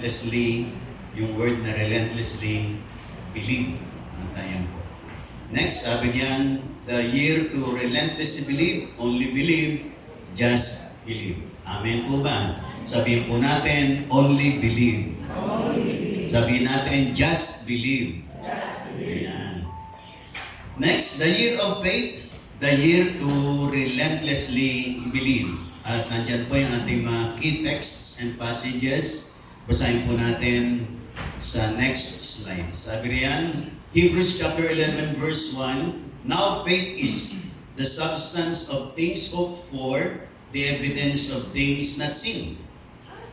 relentlessly, yung word na relentlessly, believe. Ayan po. Next, sabi diyan, the year to relentlessly believe, only believe, just believe. Amen po ba? Sabihin po natin, only believe. Sabihin natin, just believe. Ayan. Next, the year of faith, the year to relentlessly believe. At nandyan po yung ating mga key texts and passages. Basahin po natin sa next slide. Sabi riyan, Hebrews chapter 11 verse 1, now faith is the substance of things hoped for, the evidence of things not seen.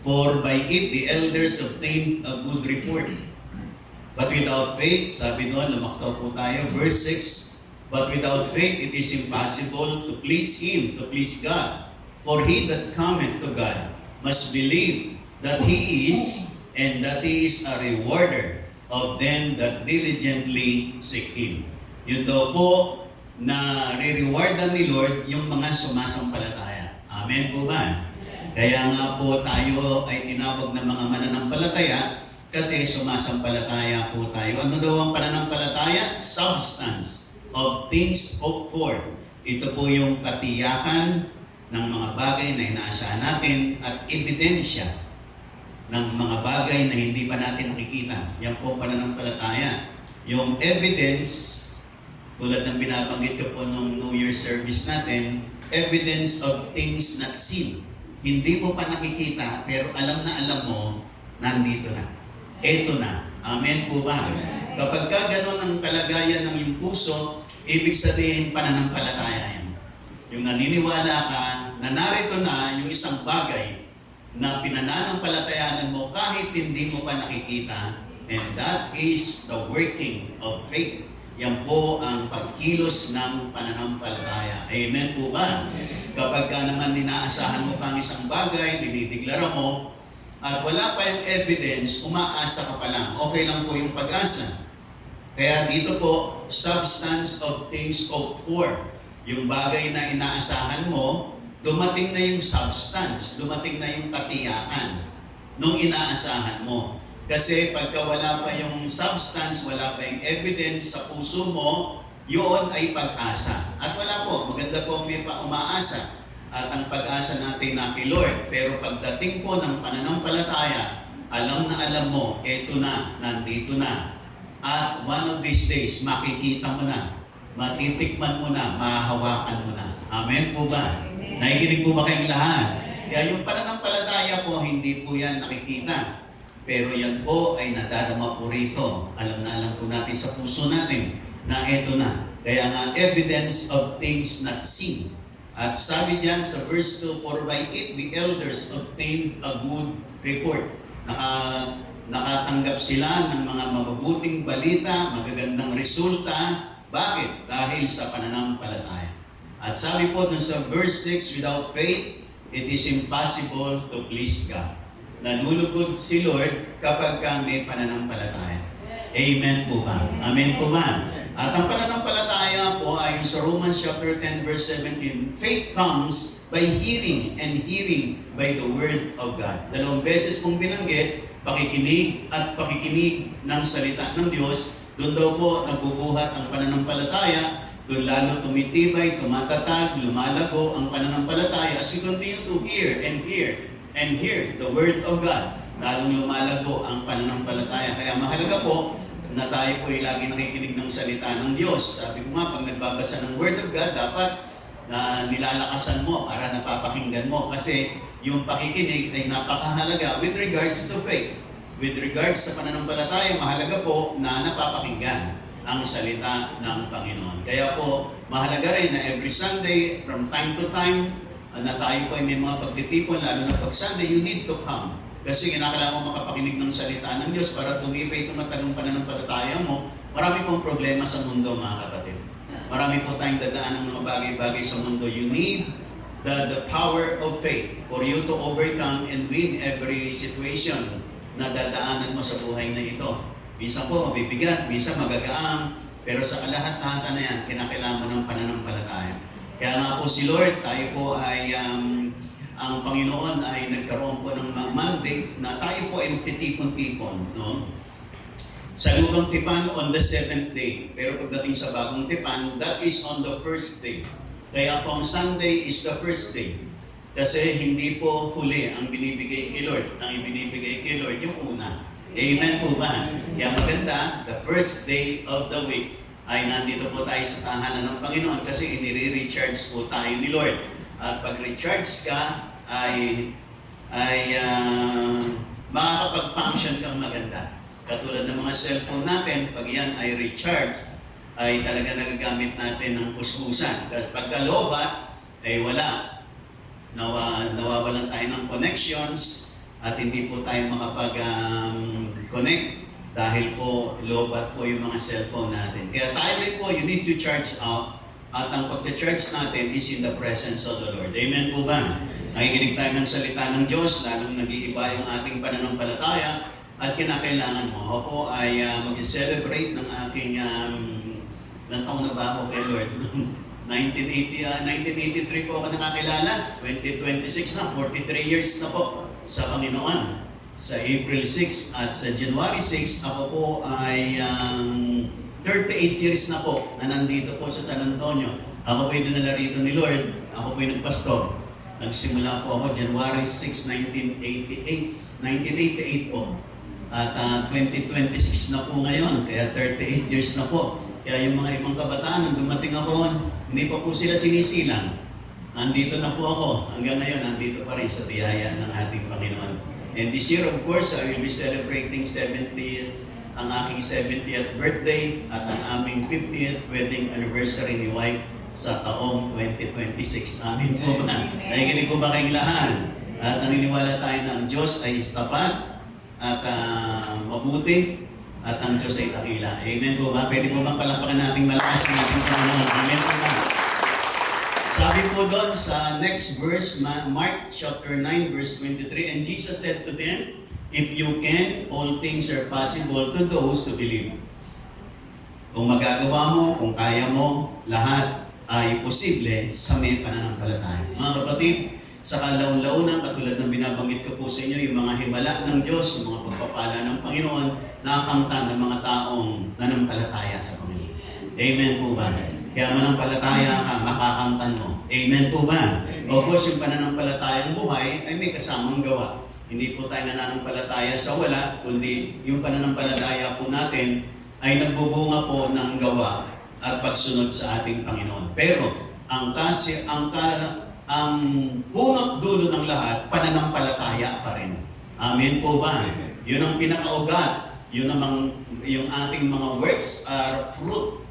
For by it the elders obtained a good report. But without faith, sabi doon, lumaktaw po tayo, verse 6, but without faith it is impossible to please Him, to please God. For he that cometh to God must believe that He is, and that He is a rewarder of them that diligently seek Him. Yun daw po na re-rewardan ni Lord yung mga sumasampalataya. Amen po ba? Kaya nga po tayo ay tinawag na mga mananampalataya kasi sumasampalataya po tayo. Ano daw ang pananampalataya? Substance of things hoped for. Ito po yung katiyakan ng mga bagay na inaasahan natin at ebidensya ng mga bagay na hindi pa natin nakikita. Yan po pananampalataya. Yung evidence, tulad ng binabanggit ko po nung New Year service natin, evidence of things not seen. Hindi mo pa nakikita, pero alam mo, nandito na. Eto na. Amen po ba? Kapag ka gano'n ang kalagayan ng iyong puso, ibig sabihin pananampalataya yan. Yung naniniwala ka na narito na yung isang bagay na pinananampalatayaan mo kahit hindi mo pa nakikita, and that is the working of faith. Yan po ang pagkilos ng pananampalataya. Amen po ba? Kapag ka naman inaasahan mo pang isang bagay, dinideklara mo, at wala pa yung evidence, umaasa ka pa lang. Okay lang po yung pag-asa. Kaya dito po, substance of things hoped for. Yung bagay na inaasahan mo, dumating na yung substance, dumating na yung katiyakan nung inaasahan mo. Kasi pagka wala pa yung substance, wala pa yung evidence sa puso mo, yun ay pag-asa. At wala po, maganda po may umaasa at ang pag-asa natin na kay Lord. Pero pagdating po ng pananampalataya, alam mo, eto na, nandito na. At one of these days, makikita mo na, matitikman mo na, mahahawakan mo na. Amen po ba? Nakikinig po ba kayong lahat? Kaya yung pananampalataya po, hindi po yan nakikita. Pero yan po ay nadarama po rito. Alam po natin sa puso natin na eto na. Kaya nga, evidence of things not seen. At sabi diyan sa verse 2, for by it the elders obtained a good report. Nakatanggap sila ng mga mabubuting balita, magagandang resulta. Bakit? Dahil sa pananampalataya. At sabi po dun sa verse 6, without faith, it is impossible to please God. Nalulugod si Lord kapag may pananampalataya. Amen po ba? Amen po ba? At ang pananampalataya po ay sa Romans chapter 10 verse 17, faith comes by hearing, and hearing by the word of God. Dalawang beses pong binanggit, pakikinig at pakikinig ng salita ng Diyos. Doon daw po nagbubuhat ang pananampalataya. Doon lalo tumitibay, tumatatag, lumalago ang pananampalataya as we continue to hear and hear and hear the Word of God. Lalong lumalago ang pananampalataya. Kaya mahalaga po na tayo po ay lagi nakikinig ng salita ng Diyos. Sabi ko nga, pag nagbabasa ng Word of God, dapat na nilalakasan mo para napapakinggan mo. Kasi yung pakikinig ay napakahalaga with regards to faith. With regards sa pananampalataya, mahalaga po na napapakinggan ang salita ng Panginoon. Kaya po, mahalaga rin na every Sunday, from time to time, na tayo po ay may mga pagtitipon, lalo na pag Sunday, you need to come. Kasi kinakailangan mo makapakinig ng salita ng Diyos para tumibay tumatagang pananampalataya mo. Marami pong problema sa mundo, mga kapatid. Marami po tayong dadaan ng mga bagay-bagay sa mundo. You need the power of faith for you to overcome and win every situation na dadaanan mo sa buhay na ito. Minsan po mabibigat, minsan magagaang, pero sa kalahatan na yan, kinakailangan mo ng pananampalataya. Kaya nga po si Lord, tayo po ay ang Panginoon ay nagkaroon po ng mandate na tayo po ay magtitipon-tipon, no? Sa Lubang Tipan on the 7th day. Pero pagdating sa Bagong Tipan, that is on the first day. Kaya po ang Sunday is the first day. Kasi hindi po huli ang binibigay kay Lord. Ang ibinibigay kay Lord, yung una. Amen po ba? Kaya maganda, the first day of the week ay nandito po tayo sa tahanan ng Panginoon kasi inire-recharge po tayo ni Lord. At pag recharge ka, ay makakapag-function kang maganda. Katulad ng mga cellphone natin, pag yan ay recharged, ay talaga nagagamit natin ng kuskusan. Kasi pagka lobat, ay wala. Nawawalan tayo ng connections at hindi po tayo makapag-connect dahil po lobat po yung mga cellphone natin. Kaya tayo rin po, you need to charge out. At ang pag-charge natin is in the presence of the Lord. Amen po ba? Nakikinig tayo ng salita ng Diyos, lalong nag-iiba yung ating pananampalataya. At kinakailangan mo, ako ay mag-celebrate ng aking, ilang taon na ba ako kay Lord? 1983 po ako nakakilala, 2026 na, 43 years na po sa Panginoon. Sa April 6 at sa January 6, ako po ay 38 years na po na nandito po sa San Antonio. Ako po ay dinala rito ni Lord, ako po ay nagpastor. Nagsimula po ako January 6, 1988 po. At 2026 na po ngayon, kaya 38 years na po. Kaya yung mga ibang kabataan, nung dumating ako, hindi pa po sila sinisilang. Nandito na po ako. Hanggang ngayon, nandito pa rin sa biyaya ng ating Panginoon. And this year, of course, I will be celebrating ang aking 70th birthday at ang aming 50th wedding anniversary ni wife sa taong 2026. Amin po ba? Nakikinig po ba kayong lahat? At naniniwala tayo na ang Diyos ay tapat at mabuti at ang Diyos ay dakila. Amen po ba? Pwede po bang palakpakan nating malakas ng ating Panginoon? Amen po ba? Sabi po doon sa next verse, Mark chapter 9 verse 23, and Jesus said to them, if you can, all things are possible to those who believe. Kung magagawa mo, kung kaya mo, lahat ay posible sa may pananampalataya. Mga kapatid, sa kalaon-launan, katulad ng binabanggit ko po sa inyo, yung mga himala ng Diyos, yung mga pagpapala ng Panginoon, nakakamtan ng mga taong nanampalataya sa Panginoon. Amen po ba? Kaya manampalataya ka, makakamtan mo. Amen po ba? Of course, yung pananampalatayang buhay ay may kasamang gawa. Hindi po tayo nananampalataya sa wala, kundi yung pananampalataya po natin ay nagbubunga po ng gawa at pagsunod sa ating Panginoon. Pero, ang punot dulo ng lahat, pananampalataya pa rin. Amen po ba? Yun ang pinakaugat. Yun yung ating mga works are fruit.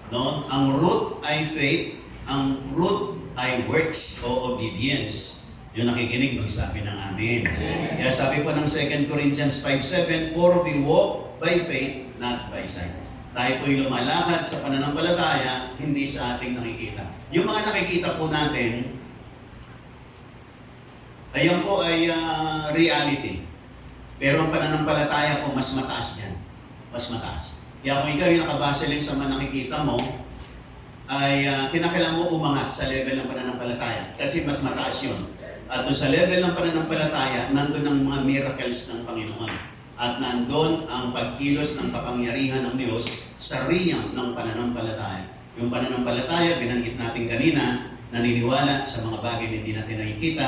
No? Ang root ay faith, ang fruit ay works o obedience. Yung nakikinig, magsabi ng amen. Kaya sabi po ng 2 Corinthians 5:7, for we walk by faith, not by sight. Tayo po'y lumalakad sa pananampalataya, hindi sa ating nakikita. Yung mga nakikita po natin, ayan po ay reality. Pero ang pananampalataya po, mas mataas yan. Mas mataas. Kaya kung ikaw yung nakabase lang sa mga nakikita mo, ay kinakailangan mo umangat sa level ng pananampalataya. Kasi mas mataas yun. At doon sa level ng pananampalataya, nandun ang mga miracles ng Panginoon. At nandun ang pagkilos ng kapangyarihan ng Diyos sa riyang ng pananampalataya. Yung pananampalataya, binanggit natin kanina, naniniwala sa mga bagay na hindi natin nakikita,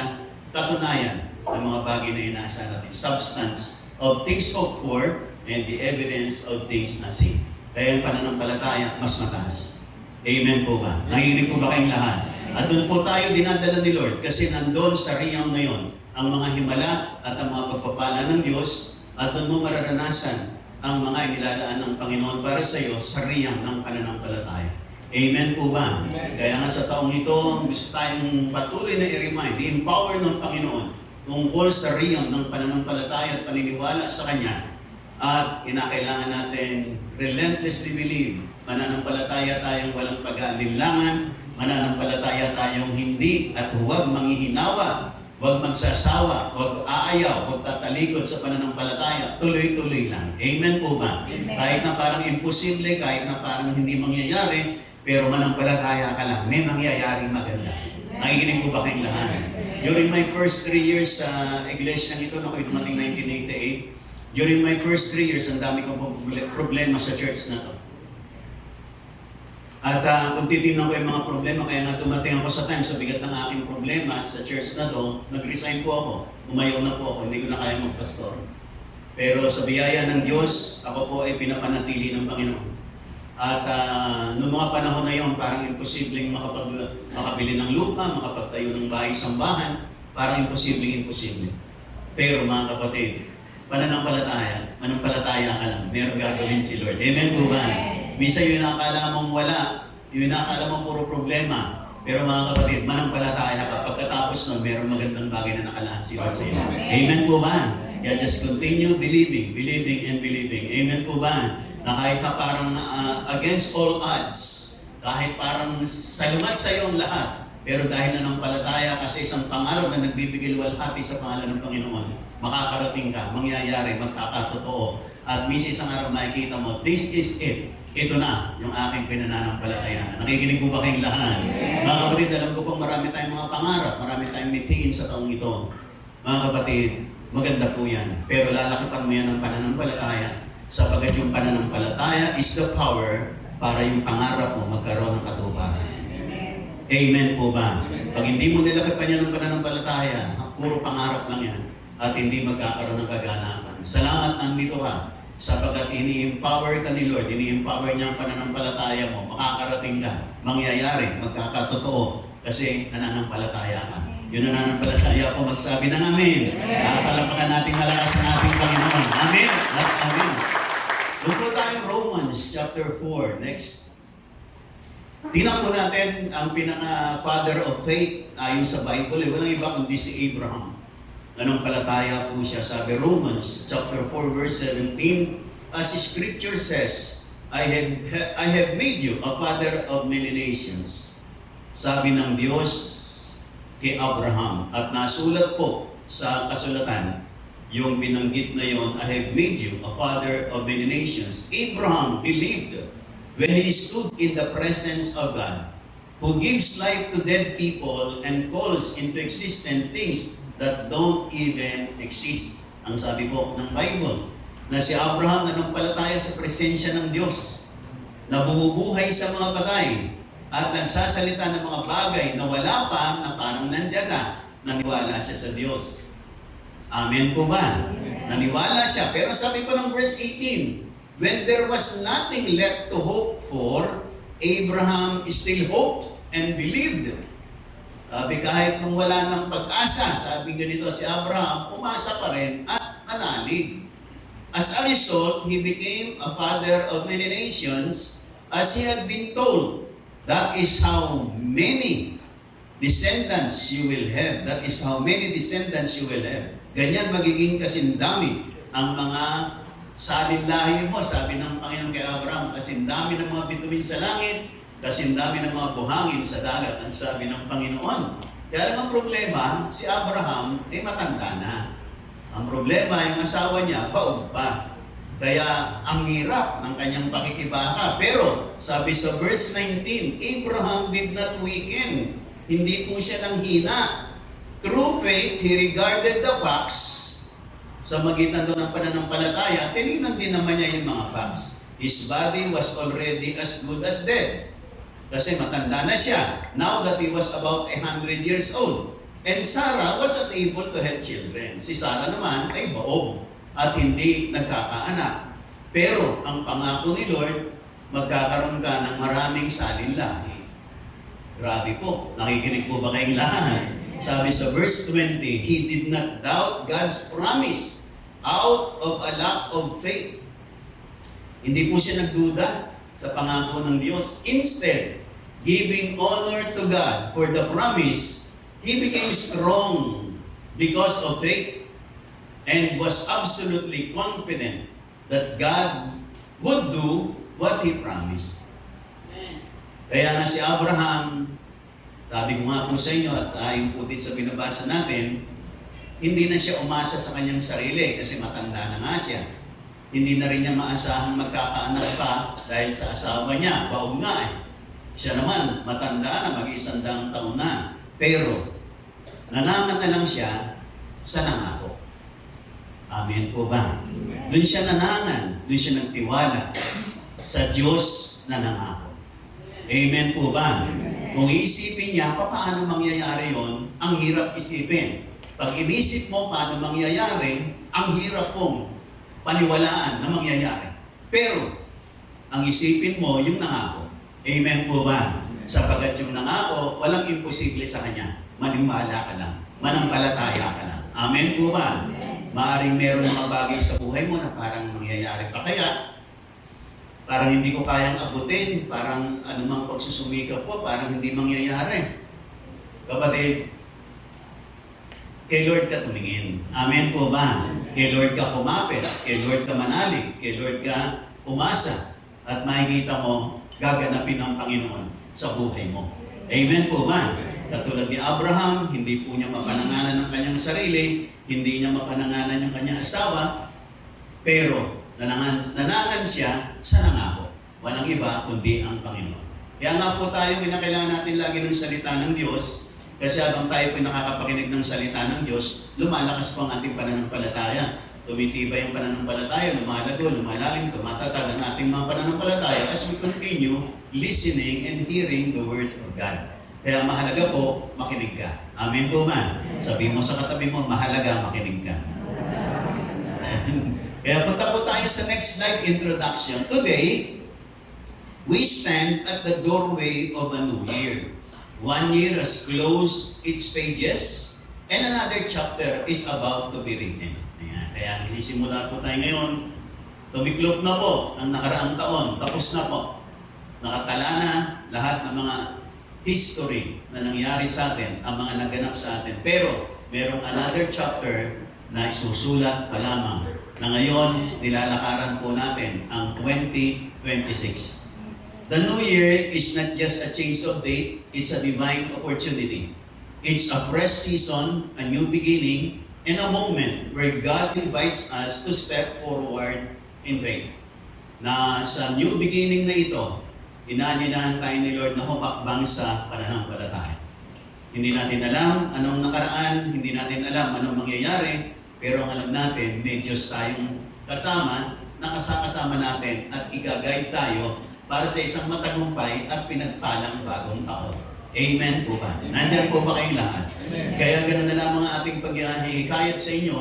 katunayan ng mga bagay na inaasahan natin. Substance of things hoped for and the evidence of things not seen. Kaya yung pananampalataya, mas mataas. Amen po ba? Nanginig po ba kayong lahat? At doon po tayo dinadala ni Lord kasi nandun sa riyang ngayon ang mga himala at ang mga pagpapala ng Diyos at doon mo mararanasan ang mga inilalaan ng Panginoon para sa iyo sa riyang ng pananampalataya. Amen po ba? Amen. Kaya nga sa taong ito, gusto tayong patuloy na i-remind, i-empower ng Panginoon tungkol sa riyang ng pananampalataya at paniniwala sa Kanya. At kinakailangan natin relentlessly believe, mananampalataya tayong walang pag-aalinlangan, mananampalataya tayong hindi at huwag manghihinawa, huwag magsasawa, huwag aayaw, huwag tatalikod sa pananampalataya, tuloy-tuloy lang. Amen po ba? Amen. Kahit na parang imposible, kahit na parang hindi mangyayari, pero manampalataya ka lang, may mangyayaring maganda. Nakikinig po ba kayong lahat? During my first 3 years sa iglesia nito, na ako'y dumating 1988, during my first 3 years, ang dami kong problema sa church na to. At kung titignan ko yung mga problema, kaya nga dumating ako sa time sa bigat ng aking problema sa church na to, nag-resign po ako, umayaw na po ako, hindi ko na kaya magpastor. Pero sa biyaya ng Diyos, ako po ay pinapanatili ng Panginoon. At noong mga panahon na yon, parang imposibleng makabili ng lupa, makapagtayo ng bahay-sambahan, parang imposible. Pero mga kapatid, manampalataya ka lang, meron gagawin si Lord. Amen po ba? Minsan yung nakakala mong wala, yung nakakala mong puro problema, pero mga kapatid, manampalataya ka. Pagkatapos nun, meron magandang bagay na nakalaan si Lord sa iyo. Amen po ba? Yeah, just continue believing, and believing. Amen po ba? Na kahit na parang against all odds, kahit parang salungat sa iyo ang lahat, pero dahil nanampalataya ka sa isang pangarap na nagbibigay luwalhati sa pangalan ng Panginoon, makakarating ka, mangyayari, magkakatotoo. At misis ang araw makikita mo, this is it. Ito na yung aking pinananampalataya. Nakikinig po ba kayong lahat? Mga kapatid, alam ko pong marami tayong mga pangarap, marami tayong mithiin sa taong ito. Mga kapatid, maganda po yan. Pero lalakipan mo yan ng pananampalataya, sapagat yung pananampalataya is the power para yung pangarap mo magkaroon ng katuparan. Amen po ba? Pag hindi mo nilakipan yan ng pananampalataya, puro pangarap lang yan at hindi magkakaroon ng kaganapan. Salamat nandito ka, sapagat ini-empower ka ni Lord, ini-empower niya ang pananampalataya mo, makakarating ka, mangyayari, magkakatotoo, kasi nananampalataya ka. Yung nananampalataya po, magsabi ng amen. Palapakan natin malakas ang ating Panginoon. Amen at amen. Doon po tayo, Romans chapter 4. Next. Tingnan po natin ang pinaka-father of faith ayon sa Bible. Walang iba kundi si Abraham. Nanampalataya po siya. Sabi Romans chapter 4 verse 17, as Scripture says, I have made you a father of many nations. Sabi ng Diyos kay Abraham. At nasulat po sa kasulatan, yung binanggit na yon, I have made you a father of many nations. Abraham believed when he stood in the presence of God, who gives life to dead people and calls into existence things that don't even exist. Ang sabi po ng Bible, na si Abraham nanampalataya sa presensya ng Diyos, na bumubuhay sa mga patay, at nagsasalita ng mga bagay na wala pa, na parang nandyan na, naniwala siya sa Diyos. Amen po ba? Naniwala siya. Pero sabi po ng verse 18, when there was nothing left to hope for, Abraham still hoped and believed. Sabi kahit nung wala ng pag-asa, sabi ganito si Abraham, umasa pa rin at manalig. As a result, he became a father of many nations as he had been told. That is how many descendants you will have. That is how many descendants you will have. Ganyan magiging kasindami ang mga salinlahi mo, sabi ng Panginoon kay Abraham, kasindami ng mga bituin sa langit, kasindami ng mga buhangin sa dagat, ang sabi ng Panginoon. Kaya lang ang problema, si Abraham ay matanda na. Ang problema, yung asawa niya, baog pa. Kaya ang hirap ng kanyang pakikibaka. Pero sabi sa verse 19, Abraham did not weaken. Hindi po siya nang hina. Through faith, he regarded the facts. Sa magitan doon ng pananampalataya, tinignan din naman niya yung mga facts. His body was already as good as dead. Kasi matanda na siya. Now that he was about 100 years old. And Sarah was not able to have children. Si Sarah naman ay baog at hindi nagkakaanak. Pero ang pangako ni Lord, magkakaroon ka ng maraming salinlahi. Grabe po. Nakikinig po ba kayong lahat? Sabi sa verse 20, he did not doubt God's promise out of a lack of faith. Hindi po siya nagduda sa pangako ng Diyos. Instead, giving honor to God for the promise, he became strong because of faith and was absolutely confident that God would do what He promised. Kaya nga si Abraham, sabi ko nga po sa inyo at yung putit sa binabasa natin, hindi na siya umasa sa kanyang sarili kasi matanda na nga siya. Hindi na rin niya maasahang magkakaanak pa dahil sa asawa niya, baog nga eh. Siya naman, matanda na, mag-100 taon na. Pero, Nanangan na lang siya sa nangako. Amen po ba? Doon siya nanangan, doon siya nagtiwala sa Diyos na nangako. Amen po ba? Kung iisipin niya, paano mangyayari yon? Ang hirap isipin. Pag inisip mo paano mangyayari, ang hirap pong paniwalaan na mangyayari. Pero, ang isipin mo, yung nangako. Amen po ba? Sapagat yung nangako, walang imposible sa Kanya. Maniwala ka lang. Manampalataya ka lang. Amen po ba? Maaring meron mga bagay sa buhay mo na parang mangyayari pa kaya. Parang hindi ko kayang abutin. Parang anumang pagsusumikap ko, parang hindi mangyayari. Kapatid, kay Lord ka tumingin. Amen po ba? Kay Lord ka kumapit. Kay Lord ka manalig. Kay Lord ka umasa. At makikita mo, gaganapin ng Panginoon sa buhay mo. Amen po ba? Katulad ni Abraham, hindi po niya mapananganan ng kanyang sarili, hindi niya mapananganan yung kanyang asawa, pero nanangan siya sa nangako. Walang iba kundi ang Panginoon. Kaya nga po tayo, kinakailangan natin lagi ng salita ng Diyos, kasi habang tayo po nakakapakinig ng salita ng Diyos, lumalakas po ang ating pananampalataya. Tumitibay ang pananampalataya, lumalago, lumalalim, tumatatag ang ating mga pananampalataya as we continue listening and hearing the Word of God. Kaya mahalaga po, makinig ka. Amen po man. Sabi mo sa katabi mo, mahalaga, makinig ka. Kaya punta po tayo sa next slide, introduction. Today, we stand at the doorway of a new year. 1 year has closed its pages, and another chapter is about to be written. Ayan. Kaya nagsisimula po tayo ngayon. Tumiklop na po ang nakaraang taon. Tapos na po. Nakatala na lahat ng mga history na nangyari sa atin, ang mga naganap sa atin. Pero, merong another chapter na isusulat pa lamang na ngayon nilalakaran po natin ang 2026. The new year is not just a change of date, it's a divine opportunity. It's a fresh season, a new beginning, and a moment where God invites us to step forward in faith. Na sa new beginning na ito, inaanyayahan tayo ni Lord na humakbang sa pananampalataya. Hindi natin alam anong nakaraan, hindi natin alam anong mangyayari, pero ang alam natin, may Diyos tayong kasama, na kasama natin at i-guide tayo para sa isang matagumpay at pinagpalang bagong taon. Amen po ba? Nandiyan po ba kayong lahat? Amen. Kaya ganoon na lang mga ating paghihikayat sa inyo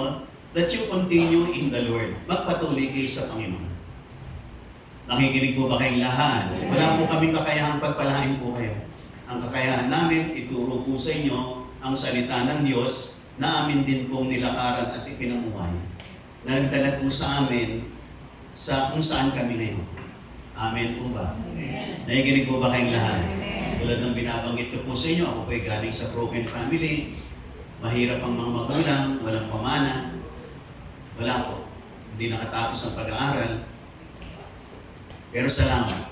that you continue in the Lord. Magpatuloy kayo sa Panginoon. Nakikinig po ba kayong lahat? Wala po kaming kakayahang pagpalain po kayo. Ang kakayahan namin, ituro po sa inyo ang salita ng Diyos na amin din pong nilakaran at ipinamuhay. Nagdala po sa amin sa kung saan kami ngayon. Amen po ba? Nakikinig po ba kayong lahat? Tulad ng binabanggit ko po sa inyo, ako po ay galing sa broken family. Mahirap ang mga magulang, walang pamana. Wala po. Hindi nakatapos ang pag-aaral. Pero salamat.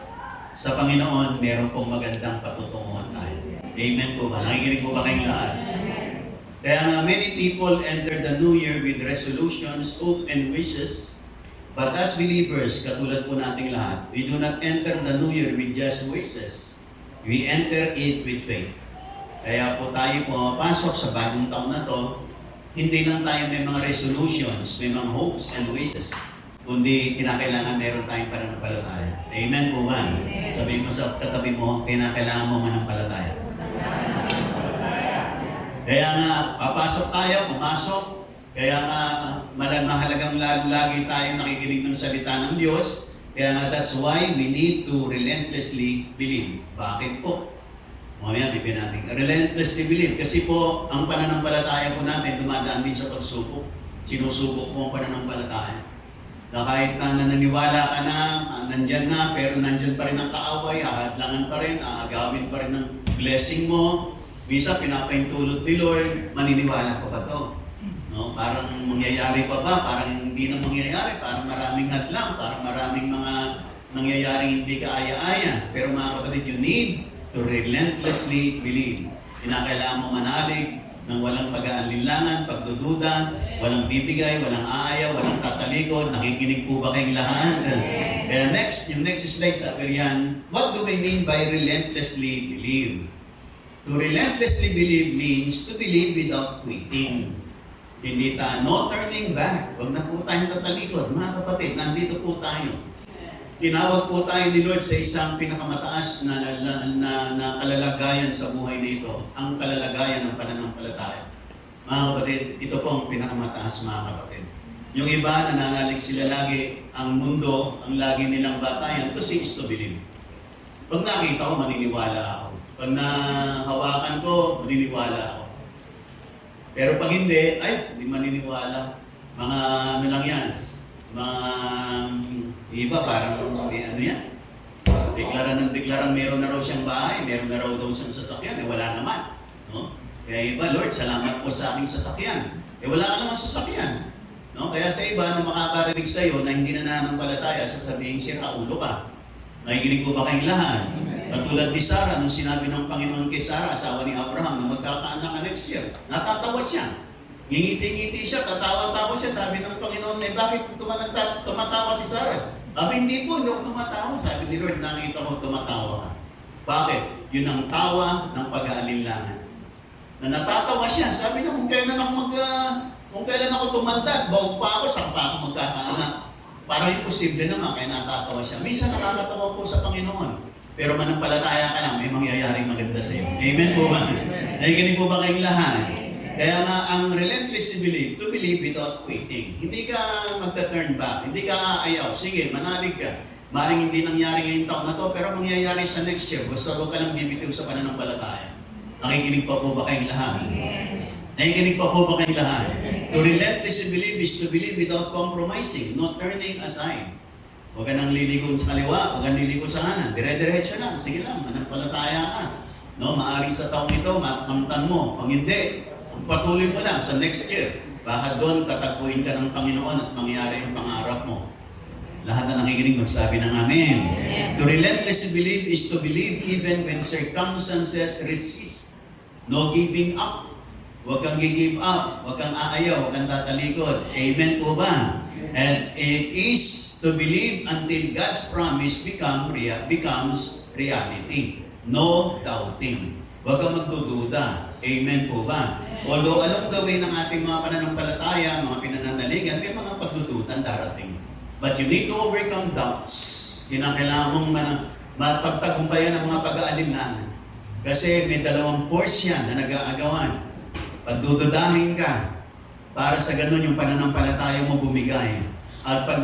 Sa Panginoon, meron pong magandang patutunguhan tayo. Amen po ba? Nakikinig po ba kayong lahat? Kaya nga, many people enter the new year with resolutions, hope, and wishes. But as believers, katulad po nating lahat, we do not enter the new year with just wishes. We enter it with faith. Kaya po tayo pumapasok sa bagong taon na to, hindi lang tayo may mga resolutions, may mga hopes and wishes, kundi kinakailangan meron tayong pananampalataya. Amen po ba? Sabihin mo sa katabi mo, kinakailangan mo manampalataya. Kaya nga, papasok tayo, pumasok. Kaya nga, mahalagang lagi tayo nakikinig ng salita ng Diyos. Kaya nga, that's why we need to relentlessly believe. Bakit po? Mamaya, bibigyan natin. Relentlessly believe. Kasi po, ang pananampalataya po natin, dumadaan din sa pagsubok. Sinusubok po ang pananampalataya. Na kahit na naniniwala ka na, nandyan na, pero nandyan pa rin ang kaaway, ahadlangan pa rin, aagawin pa rin ng blessing mo. Minsan, pinapaintulot ni Lord, maniniwala ko ba to? No? Parang mangyayari pa ba? Parang hindi na mangyayari. Parang maraming hadlang, parang maraming mga nangyayaring hindi kaaya-aya. Pero mga kapatid, you need to relentlessly believe. Kinakailangan mo manalig ng walang pag-aalinlangan, pagdududa, walang bibigay, walang aayaw, walang tatalikod. Nakikinig po ba kayong lahat? Kaya yung next slide sabi riyan, what do we mean by relentlessly believe? To relentlessly believe means to believe without quitting. Hindi no turning back. Huwag na po tayong tatalikod. Mga kapatid, nandito po tayo. Tinawag po tayo ni Lord sa isang pinakamataas na kalalagayan sa buhay nito. Ang kalalagayan ng pananampalataya. Mga kapatid, ito po ang pinakamataas, mga kapatid. Yung iba, nananalig sila lagi. Ang mundo, ang lagi nilang batayan, to see is to believe. Pag nakita ko, maniniwala ako. Pag nahawakan ko, maniniwala ako. Pero pag hindi, ay, hindi maniniwala. Mga ano lang yan. Mga iba, parang ano yan. Deklarang meron na raw siyang bahay, meron na raw daw siyang sasakyan, wala naman. No? Kaya iba, Lord, salamat po sa aking sasakyan. Wala ka naman sasakyan. No? Kaya sa iba, nung makakarinig sa'yo na hindi na nananampalataya, sasabihin, sira ulo ka. Nakikinig po ba kayong lahat? Katulad ni Sarah, nung sinabi ng Panginoon kay Sarah, asawa ni Abraham, na magkakaanak ka next year, natatawa siya. Ngingiti-ngiti siya, tatawa-tawa siya. Sabi ng Panginoon, bakit tumatawa si Sarah? Sabi, hindi po, hindi ako tumatawa. Sabi ni Lord, nakita ko tumatawa ka. Bakit? Yun ang tawa ng pag-aalinlangan. Na natatawa siya. Sabi niya, kung kailan ako tumanda, baog pa ako, saan pa ako magkakaanak? Parang imposible naman, kaya natatawa siya. Minsan nakakatawa po sa Panginoon. Pero manampalataya ka lang, may mangyayaring maganda sa iyo. Amen po ba? Nakikinig po ba kayong lahat? Kaya nga, ang relentless believe, to believe without quitting. Hindi ka magta-turn back, hindi ka aayaw. Sige, manalig ka. Maring hindi nangyari ngayong taon na to, pero mangyayari sa next year. Basta huwag ka lang bibitiw sa pananampalataya. Nakikinig pa po ba kayong lahat? Nakikinig pa po ba kayong lahat? To relentlessly believe is to believe without compromising, not turning aside. Huwag ka nang liliko sa kaliwa, huwag ka nang liliko sa kanan. Dire-diretso lang, sige lang, manampalataya ka. No, maaring sa taong ito, makamtan mo. Pag hindi, patuloy mo lang sa next year. Baka doon katagpuin ka ng Panginoon at mangyari yung pangarap mo. Lahat na nakikinig magsabi ng Amen. To relentlessly believe is to believe even when circumstances resist. No giving up. Huwag kang give up. Huwag kang aayaw. Huwag kang tatalikod. Amen po ba? And it is to believe until God's promise becomes reality. No doubting. Huwag kang magdududa. Amen po ba? Although along the way ng ating mga pananampalataya, mga pinananaligan, may mga pagdududan darating. But you need to overcome doubts. Kinakailangan mong mapagtagumpayan ang mga pag-aalinlangan. Kasi may dalawang force yan na nag-aagawan. Pagdududahin ka, para sa ganun yung pananampalataya mo bumigay. At pag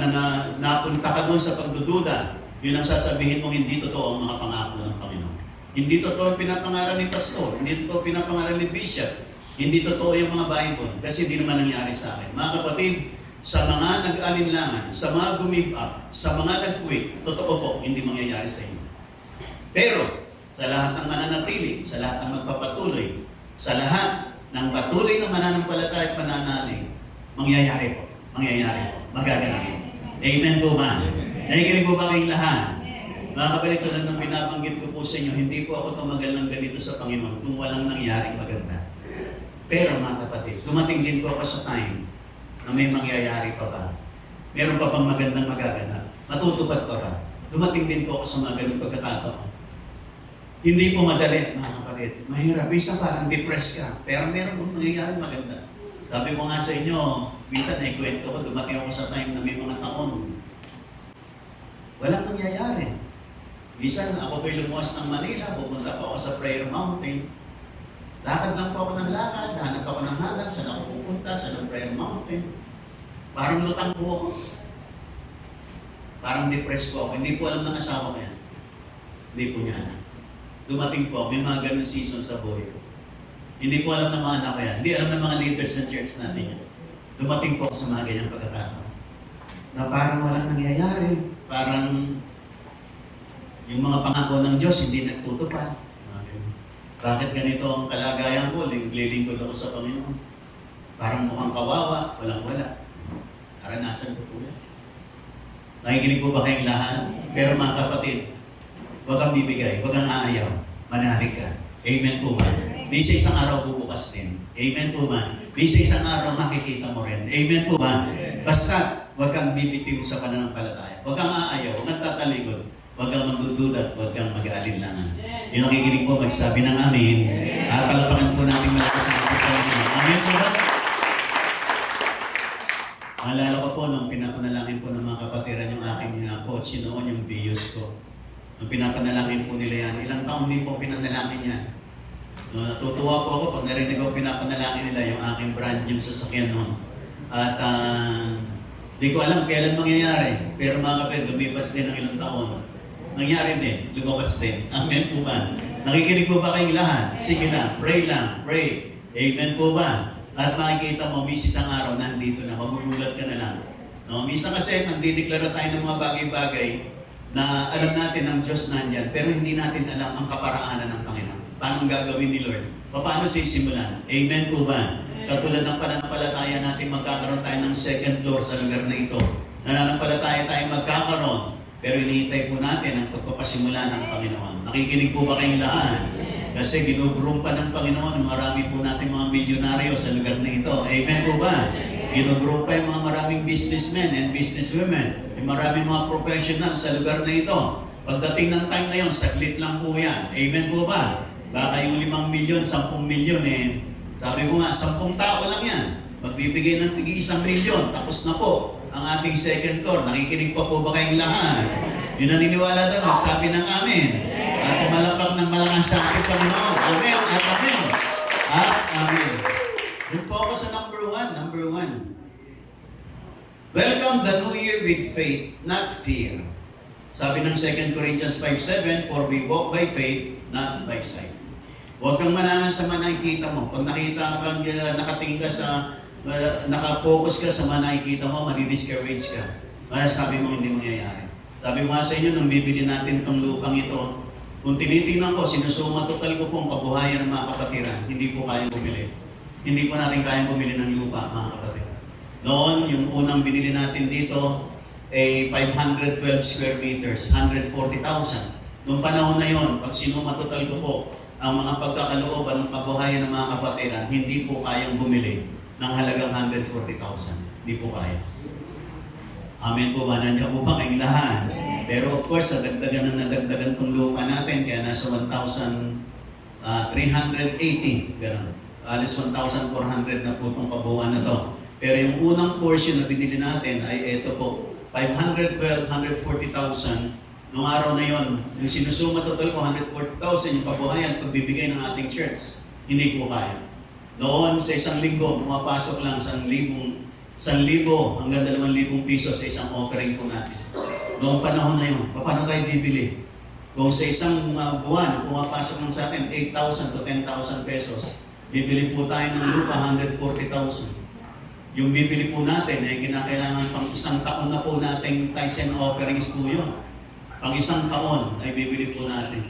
napunta ka doon sa pagdududa, yun ang sasabihin mong hindi totoo ang mga pangako ng Panginoon. Hindi totoo ang pinapangaral ni pastor, hindi totoo pinapangaral ni bishop, hindi totoo yung mga Bible, kasi hindi naman nangyari sa akin. Mga kapatid, sa mga nag-alinlangan, sa mga gumib up, sa mga nag-quit, totoo po, hindi mangyayari sa inyo. Pero, sa lahat ng mananatili, sa lahat ng magpapatuloy, sa lahat ng patuloy na mananampalataya at pananalig, mangyayari po, magaganap po. Amen po ba? Nakikinig po ba kayong lahat? Mga kapatid, tulad ng binabanggit ko po sa inyo, hindi po ako tumagal ng ganito sa Panginoon kung walang nangyaring maganda. Pero mga kapatid, dumating din po ako sa time na may mangyayari pa ba? Meron pa bang magandang magaganap? Matutupad pa ba? Dumating din po ako sa mga ganung pagkakataon. Hindi po madali, mga kapatid. Mahirap. Minsan parang depressed ka. Pero meron pong nangyayari maganda. Sabi ko nga sa inyo, minsan naikwento ko, dumating ako sa time na may mga taon. Walang nangyayari. Minsan ako po'y lumuwas ng Manila, pupunta po ako sa Prayer Mountain. Lakad lang po ako ng lakad, hanap ako ng hanap, saan ako pupunta, sa Prayer Mountain. Parang lutang po ako. Parang depressed po ako. Hindi po alam ng asawa ko yan. Hindi po niya alam. Dumating po, may mga ganun season sa buhay ko. Hindi po alam ng mga anak ko yan. Hindi alam ng mga leaders ng church natin yan. Dumating po sa mga ganyang pagkakataon. Na parang walang nangyayari. Parang yung mga pangako ng Diyos hindi nagtutupad. Bakit ganito ang kalagayan ko? Naglilingkod ako sa Panginoon. Parang mukhang kawawa, walang-wala. Karanasan ko po yan. Nakikinig po ba kayong lahat? Pero mga kapatid, huwag kang bibigay, huwag kang aayaw. Manalig ka. Amen po ba? May sa isang araw bubukas din. Amen po ba? May sa isang araw makikita mo rin. Amen po ba? Basta, huwag kang bibitiw sa pananampalataya. Huwag kang aayaw, huwag kang tatalikod. Huwag kang magdududa at huwag kang mag-aalinlangan. Yung nakikinig po, magsabi ng amin. At palapakan po natin malakas ang ating Panginoon. Amen po ba? Maalala ko po nung pinapanalangin po ng mga kapatiran yung aking coach noon, yung bios ko. Nung pinapanalangin po nila yan, ilang taon din po pinanalangin yan. Natutuwa po ako pag narinig ko pinapanalangin nila yung aking brand yung sasakyan noon. At di ko alam kailan mangyayari. Pero mga kapatid, lumipas din ng ilang taon. Nangyari din, lumabas din. Amen po ba? Nakikinig po ba kayong lahat? Sige lang, pray lang, pray. Amen po ba? At makikita mo, miss isang araw, nandito na, magugulat ka na lang. No? Minsan kasi, nagdideklara tayo ng mga bagay-bagay na alam natin ang Diyos nandyan, pero hindi natin alam ang kaparaanan ng Panginoon. Paano gagawin ni Lord? Paano sisimulan? Amen po ba? Katulad ng pananampalataya natin, magkakaroon tayo ng second floor sa lugar na ito. Nananampalataya tayo magkakaroon, pero hinihintay po natin ang pagpapasimula ng Panginoon. Nakikinig po ba kayong lahat? Kasi ginugurong pa ng Panginoon, marami po natin mga milyonaryo sa lugar na ito. Amen po ba? Ginugurong pa yung mga maraming businessmen and businesswomen. Yung maraming mga professional sa lugar na ito. Pagdating ng time na yun, saglit lang po yan. Amen po ba? Baka yung 5 milyon, 10 milyon sabi ko nga, 10 tao lang yan. Magbibigay ng tigi 1 milyon, tapos na po ang ating second tour. Nakikinig pa po ba kayong lahat? Yung naniniwala doon, magsabi ng amen. At pumalapak ng malakas sa ating Panginoon. Amen at amen. At amen. Doon po ako sa number one. Welcome the new year with faith, not fear. Sabi ng 2 Corinthians 5:7, for we walk by faith, not by sight. Huwag kang manangan sa mga nakikita mo. Pag nakatingin ka sa nakapokus ka sa mga nakikita mo, madi-discourage ka. Kaya sabi mo hindi mangyayari. Sabi ko nga sa inyo, nung bibili natin itong lupang ito, kung tinitingnan ko, sinusuma total ko po ang kabuhayan ng mga kapatiran, hindi po kayang bumili. Hindi po natin kayang bumili ng lupa, mga kapatid. Noon, yung unang binili natin dito, 512 square meters, 140,000. Noong panahon na yon, pag sinuma total ko po, ang mga pagkakalooban ng kabuhayan ng mga kapatiran, hindi po kayang bumili ng halagang 140,000. Hindi po kaya. Amen po ba? Nandiyan po ba kayong lahat? Pero of course, nadagdagan itong lupa natin, kaya nasa 1,380. Ganun. Alis 1,400 na po itong kabuuan na to. Pero yung unang portion na binili natin ay ito po, 512, 140,000. Noong araw na yon, yung sinusuma total ko, 140,000, yung kabuhayan, pagbibigay ng ating church, hindi po kaya. Noon, sa isang linggo, pumapasok lang 1,000 hanggang 2,000 piso sa isang offering po natin. Noong panahon na yun, paano tayo bibili? Kung sa isang buwan, pumapasok lang sa atin 8,000 to 10,000 pesos, bibili po tayo ng lupa 140,000. Yung bibili po natin ay kinakailangan pang isang taon na po nating tithes and offerings po yun. Pang isang taon ay bibili po natin.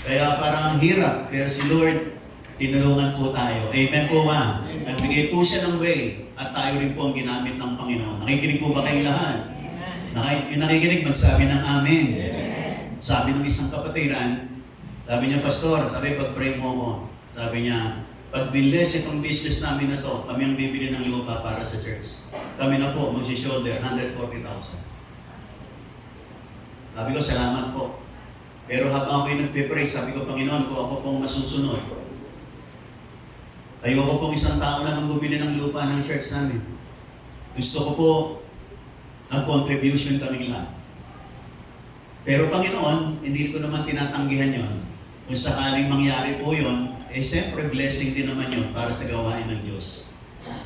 Kaya parang hirap, pero si Lord, tinulungan po tayo. Amen po ba? Nagbigay po siya ng way at tayo rin po ang ginamit ng Panginoon. Nakikinig po ba kayong lahat? Nakikinig, magsabi ng amen. Sabi ng isang kapatiran, sabi niya, Pastor, sabi, pag-pray mo ako. Sabi niya, pag binless itong business namin na to, kami ang bibili ng lupa para sa church. Kami na po, magsi-shoulder, 140,000. Sabi ko, salamat po. Pero habang ako'y nagpipray, sabi ko, Panginoon, kung ako pong masusunod, ayoko pong isang tao lang ang bumili ng lupa ng church namin. Gusto ko po, nag-contribution kami lahat. Pero Panginoon, hindi ko naman tinatanggihan yon. Kung sakaling mangyari po yon, siyempre blessing din naman yun para sa gawain ng Diyos.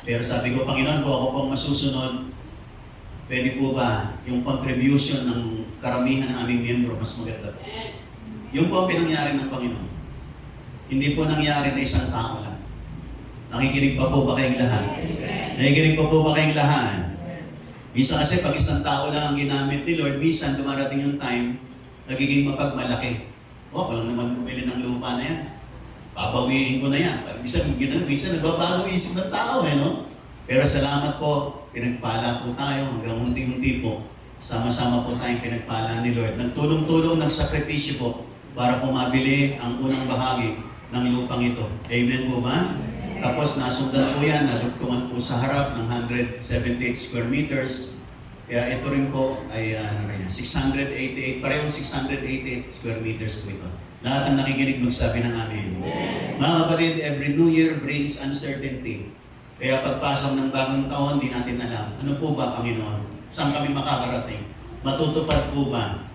Pero sabi ko, Panginoon, kung ako pong masusunod, pwede po ba yung contribution ng karamihan ng aming miyembro mas maganda? Yung po ang pinangyari ng Panginoon. Hindi po nangyari na isang tao lang. Nakikinig pa po ba kayong lahat? Nakikinig pa po ba kayong lahat? Minsan kasi pag isang tao lang ang ginamit ni Lord, minsan dumarating yung time, nagiging mapagmalaki. Ako lang naman bumili ng lupa na yan. Papawiin ko na yan. Minsan nagbabago isip ng tao, no? Pero salamat po, pinagpala po tayo hanggang unti-unti po. Sama-sama po tayong pinagpala ni Lord. Nagtulong-tulong, nagsakripisyo po para po mabili ang unang bahagi ng lupang ito. Amen po ba? Tapos nasundan po yan, nadugtungan po sa harap ng 178 square meters. Kaya ito rin po ay 688, parehong 688 square meters po ito. Lahat ang nakikinig magsabi ng amin. Mga kapatid, every new year brings uncertainty. Kaya pagpasok ng bagong taon, di natin alam. Ano po ba, Panginoon? Saan kami makakarating? Matutupad po ba?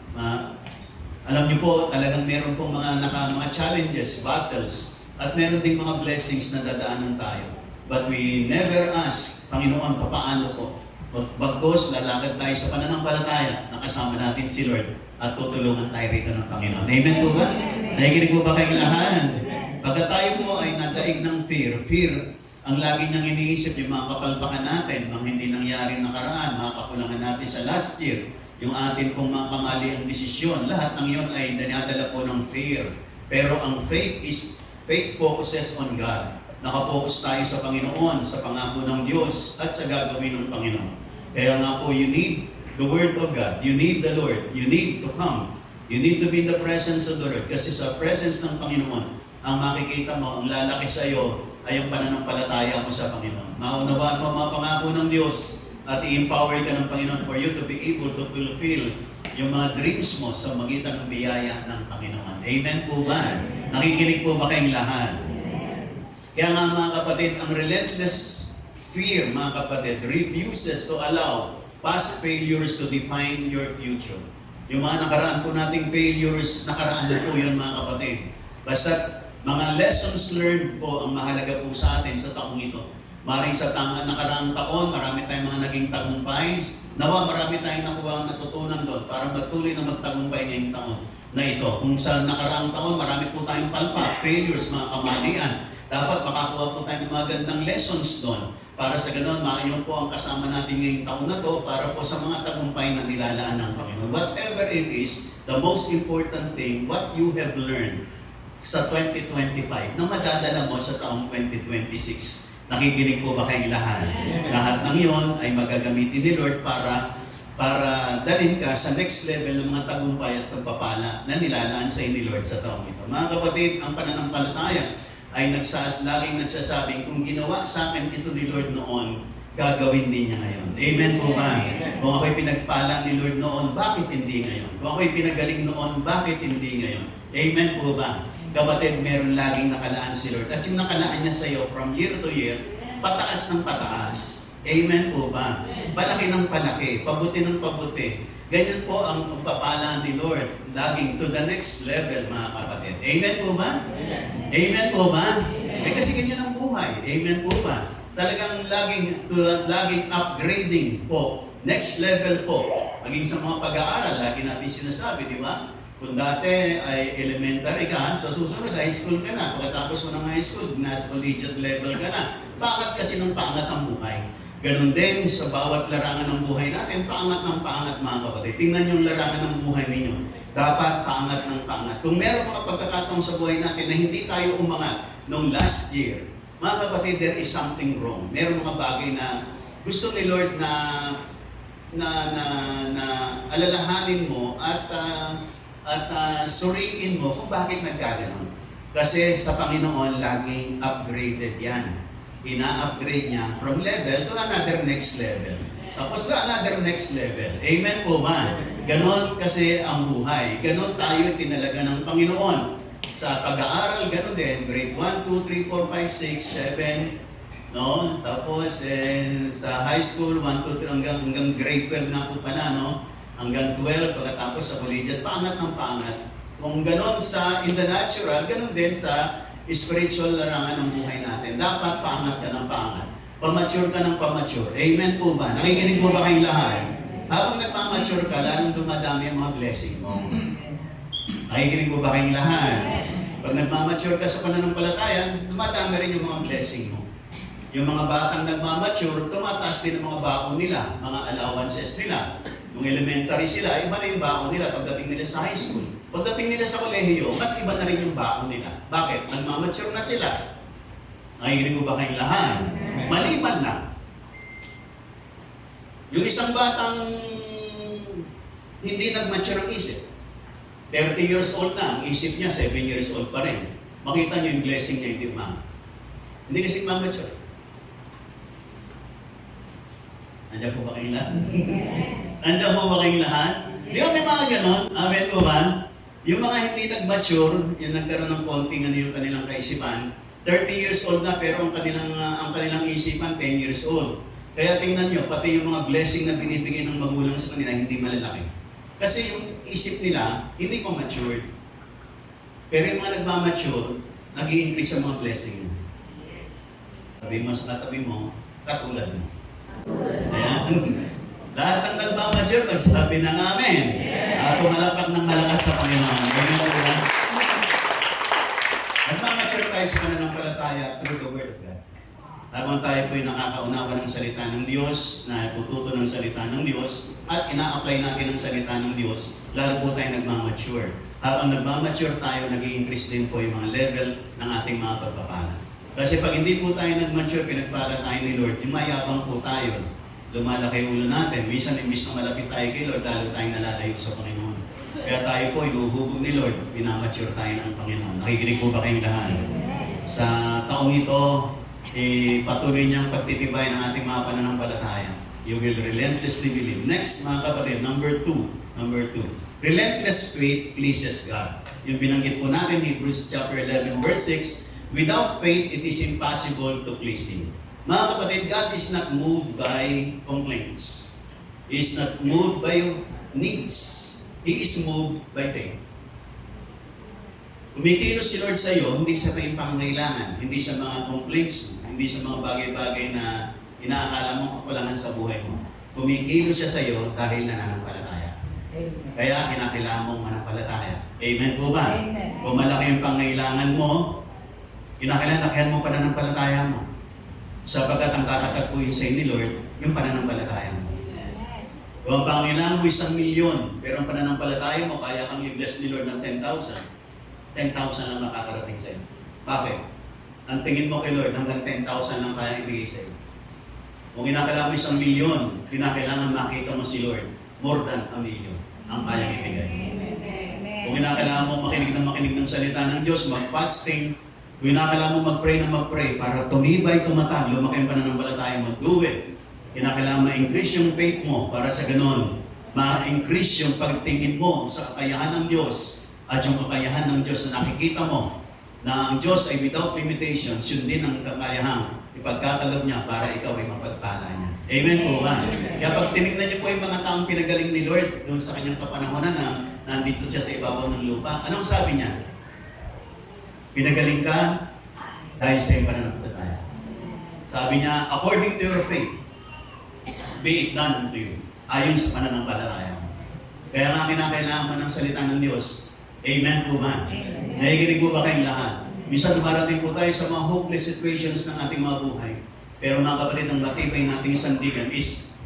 Alam niyo po, talagang meron pong mga challenges, battles, at meron ding mga blessings na dadaanan tayo. But we never ask, Panginoon, paano po? Bagkos, lalakad tayo sa pananampalataya, nakasama natin si Lord, at tutulungan tayo rito ng Panginoon. Amen po ba? Nakikinig po ba kayong lahat? Pagka tayo po ay nadaig ng fear, ang lagi niyang iniisip yung mga kapalpakan natin, mga hindi nangyari nakaraan, mga kakulangan natin sa last year, yung atin pong mga kamaliang desisyon, lahat ng iyon ay dinadala po ng fear. Pero ang faith focuses on God. Nakapokus tayo sa Panginoon, sa pangako ng Diyos, at sa gagawin ng Panginoon. Kaya nga po, you need the Word of God. You need the Lord. You need to come. You need to be in the presence of the Lord. Kasi sa presence ng Panginoon, ang makikita mo, ang lalaki sa iyo, ay ang pananampalataya mo sa Panginoon. Maunawaan mo mga pangako ng Diyos at i-empower ka ng Panginoon for you to be able to fulfill yung mga dreams mo sa magitan ng biyaya ng Panginoon. Amen po ba? Nakikinig po ba kayong lahat? Kaya nga mga kapatid, ang relentless fear, mga kapatid, refuses to allow past failures to define your future. Yung mga nakaraan po nating failures, nakaraan na po yun mga kapatid. Basta mga lessons learned po ang mahalaga po sa atin sa taong ito. Maring sa nakaraang taon, marami tayong mga naging tagumpay. Nawa, marami tayong nakuha natutunan doon para matuloy na magtagumpay ngayong taon na ito. Kung sa nakaraang taon, marami po tayong palpak, failures, mga kamalian. Dapat makakuha po tayo ng mga gandang lessons doon. Para sa ganon, yun po ang kasama natin ngayong taon na to para po sa mga tagumpay na nilalaan ng Panginoon. Whatever it is, the most important thing, what you have learned sa 2025 na madadala mo sa taong 2026. Nakikinig po ba kayong lahat? Lahat ng iyon ay magagamitin ni Lord para dalhin ka sa next level ng mga tagumpay at pagpapala na nilalaan sa ni Lord sa taong ito. Mga kapatid, ang pananampalataya ay laging nagsasabing, kung ginawa sa akin ito ni Lord noon, gagawin din niya ngayon. Amen po ba? Kung ako'y pinagpala ni Lord noon, bakit hindi ngayon? Kung ako'y pinagaling noon, bakit hindi ngayon? Amen po ba? Kapatid, meron laging nakalaan si Lord. At yung nakalaan niya sa iyo from year to year, pataas ng pataas. Amen po ba? Palaki ng palaki, pabuti ng pabuti. Ganyan po ang pagpapala ni Lord. Laging to the next level, mga kapatid. Amen po ba? Amen po ba? Kasi ganyan ang buhay. Amen po ba? Talagang laging upgrading po. Next level po. Maging sa mga pag-aaral, lagi natin sinasabi, di ba? Kung dati ay elementary ka, so susunod high school ka na. Pagkatapos mo ng high school, nasa collegiate level ka na. Paangat kasi ng paangat ang buhay. Ganon din sa bawat larangan ng buhay natin, paangat ng paangat mga kapatid. Tingnan yung larangan ng buhay ninyo. Dapat paangat ng paangat. Kung meron mga pagkakataong sa buhay natin na hindi tayo umangat nung last year, mga kapatid, there is something wrong. Meron mga bagay na gusto ni Lord na alalahanin mo at suriin mo kung bakit nagkaganon. Kasi sa Panginoon, laging upgraded yan. Ina-upgrade niya from level to another next level. Tapos to another next level. Amen po ba? Ganon kasi ang buhay. Ganon tayo tinalaga ng Panginoon. Sa pag-aaral, ganon din. Grade 1, 2, 3, 4, 5, 6, 7. No? Tapos sa high school, 1, 2, 3, hanggang grade 12 na po pala, no? Hanggang 12, pagkatapos sa collegiate, paangat ng paangat. Kung ganon in the natural, ganon din sa spiritual larangan ng buhay natin. Dapat paangat ka ng paangat. Pamature ka ng pamature. Amen po ba? Nakikinig po ba kayong lahat? Habang nagmamature ka, lalong dumadami ang mga blessing mo. Nakikinig po ba kayong lahat? Pag nagmamature ka sa pananampalataya, dumadami rin yung mga blessing mo. Yung mga batang nagmamature, tumataas din ang mga baon nila, mga allowances nila. Nung elementary sila, iba na yung baon nila pagdating nila sa high school. Pagdating nila sa kolehiyo, mas iba na rin yung baon nila. Bakit? Nagmamature na sila. Nakikinig mo ba kayong lahat? Maliban na. Yung isang batang hindi nag-mature ang isip. 30 years old na, ang isip niya 7 years old pa rin. Makita niyo yung blessing niya, hindi umangat. Hindi kasi ma-mature. Nandiyan po ba kayong lahat? Nandiyan po ba kayong lahat? Di ba may mga ganon? Amen po ba? Yung mga hindi nag-mature, yung nagkaroon ng konting ano yung kanilang kaisipan, 30 years old na pero ang kanilang isipan 10 years old. Kaya tingnan nyo, pati yung mga blessing na binibigay ng magulang sa kanila, hindi malalaki. Kasi yung isip nila, hindi pa matured. Pero yung mga nagmamature, nag-i-increase ang mga blessing mo. Sabi mo sa katabi mo, katulad mo. Ayan. Lahat ng nagmamature, magsabi ng amen. Pumalapak ng malakas sa Panginoon. Amen po ba? Nagmamature tayo sa pananampalataya through the Word of God. Habang tayo po'y nakakaunawa ng salita ng Diyos, na tututo ng salita ng Diyos, at ina-apply natin ang salita ng Diyos, lalo po tayo nagmamature. Habang nagmamature tayo, nag-i-increase din po yung mga level ng ating mga pagpapala. Kasi pag hindi po tayo nag-mature, pinagpala tayo ni Lord, yung mayabang po tayo, lumalaki ulo natin. Minsan, imbis na malapit tayo kay Lord, lalo tayong nalalayo sa Panginoon. Kaya tayo po, inuhubog ni Lord, minamature tayo ng Panginoon. Nakikinig po ba kayong lahat? Sa taong ito, patuloy niyang pagtitibay ng ating mga pananampalataya. You will relentlessly believe. Next, mga kapatid, number two. Relentless faith pleases God. Yung binanggit po natin, Hebrews chapter 11, verse 6, without faith, it is impossible to please Him. Mga kapatid, God is not moved by complaints. He is not moved by needs. He is moved by faith. Kumikilos si Lord sa iyo, hindi sa iyong pangangailangan, hindi sa mga complaints, hindi sa mga bagay-bagay na inaakala mong kakulangan sa buhay mo. Kumikilos siya sa iyo dahil nananampalataya. Amen. Kaya kinakailangan mong manampalataya. Amen po ba? Amen. Kung malaki yung pangangailangan mo, kinakailangan lakihan mo pananampalataya mo. Sapagkat ang kakatagpuin sa ni Lord, yung pananampalataya mo. Kung ang pangangailangan mo 1,000,000, pero ang pananampalataya mo, kaya kang i-bless ni Lord ng 10,000, 10,000 lang makakarating sa iyo. Bakit? Ang tingin mo kay Lord, hanggang 10,000 lang kaya ibigay sa iyo. Kung kinakailangan mo 1,000,000, kinakailangan makita mo si Lord, more than 1,000,000 ang kayang ibigay. Kung kinakailangan mo makinig ng salita ng Diyos, mag-fasting, kung kinakailangan mo mag-pray para tumibay, tumatag, lumaki ang pananampalataya mo, do it. Kinakailangan ma-increase yung faith mo para sa ganon, ma-increase yung pagtingin mo sa kakayahan ng Diyos at yung kakayahan ng Diyos na nakikita mo na ang Diyos ay without limitations, yun din ang kakayahang ipagkakalob niya para ikaw ay mapagpala niya. Amen po ba? Kaya pag tinignan niyo po yung mga taong pinagaling ni Lord doon sa kanyang kapanahonan na nandito siya sa ibabaw ng lupa, anong sabi niya? Pinagaling ka dahil sa iyong pananampalataya. Sabi niya, according to your faith, be it done unto you. Ayon sa pananampalataya mo. Kaya nga kinakailangan mo ng salita ng Diyos. Amen po ba? Nakikinig po ba kayong lahat? Minsan dumarating po tayo sa mga hopeless situations ng ating mga buhay. Pero mga kapatid, ang matibay nating sandigan is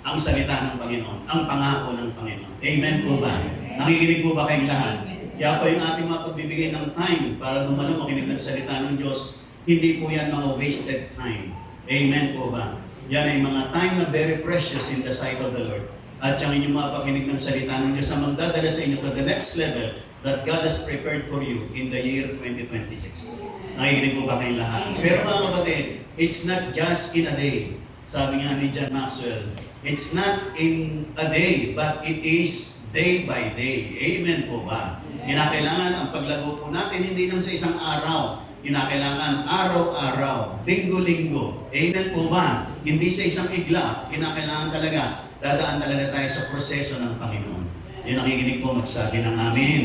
ang salita ng Panginoon, ang pangako ng Panginoon. Amen po ba? Nakikinig po ba kayong lahat? Kaya po yung ating mga pagbibigay ng time para dumalo makinig ng salita ng Diyos, hindi po yan mga wasted time. Amen po ba? Yan ay mga time na very precious in the sight of the Lord. At yung inyong mga pakinig ng salita ng Diyos ang magdadala sa inyo to the next level that God has prepared for you in the year 2026. Nakikinig po ba kayong lahat? Pero mga kapatid, it's not just in a day. Sabi nga ni John Maxwell, it's not in a day, but it is day by day. Amen po ba? Kinakailangan ang paglago po natin hindi lang sa isang araw. Kinakailangan araw-araw, linggo-linggo. Amen po ba? Hindi sa isang igla. Kinakailangan talaga, dadaan talaga tayo sa proseso ng Panginoon. Yung nakikinig po, magsabi ng amen.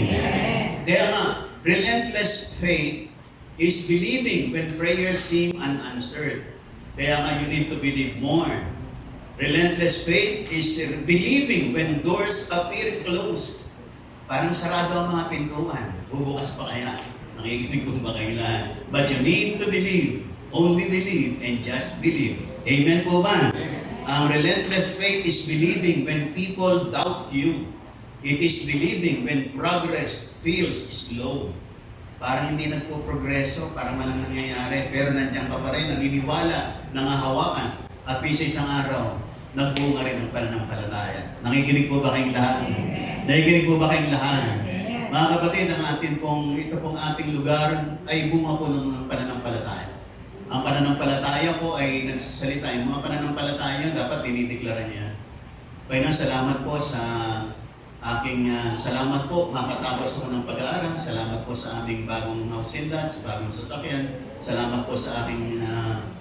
Kaya nga, relentless faith is believing when prayers seem unanswered. Kaya nga, you need to believe more. Relentless faith is believing when doors appear closed. Parang sarado ang mga pintuan. Bubukas pa kaya? Nakikinig po ba kayo lahat? But you need to believe. Only believe and just believe. Amen po ba? Ang relentless faith is believing when people doubt you. It is believing when progress feels slow. Parang hindi nagpo-progreso, parang walang nangyayari, pero nandiyan ka pa rin, naniniwala, nangahawakan, at sa isang araw, nagbunga rin ang pananampalataya. Nakikinig po ba kayong lahat? Nakikinig po ba kayong lahat? Mga kapatid, ito pong ating lugar ay bunga po ng pananampalataya. Ang pananampalataya po ay nagsasalita. Yung mga pananampalataya dapat dinideklara niya. Panginoon, salamat po sa salamat po, makatapos ako ng pag-aaral. Salamat po sa aming bagong house and lot, sa bagong sasakyan. Salamat po sa aking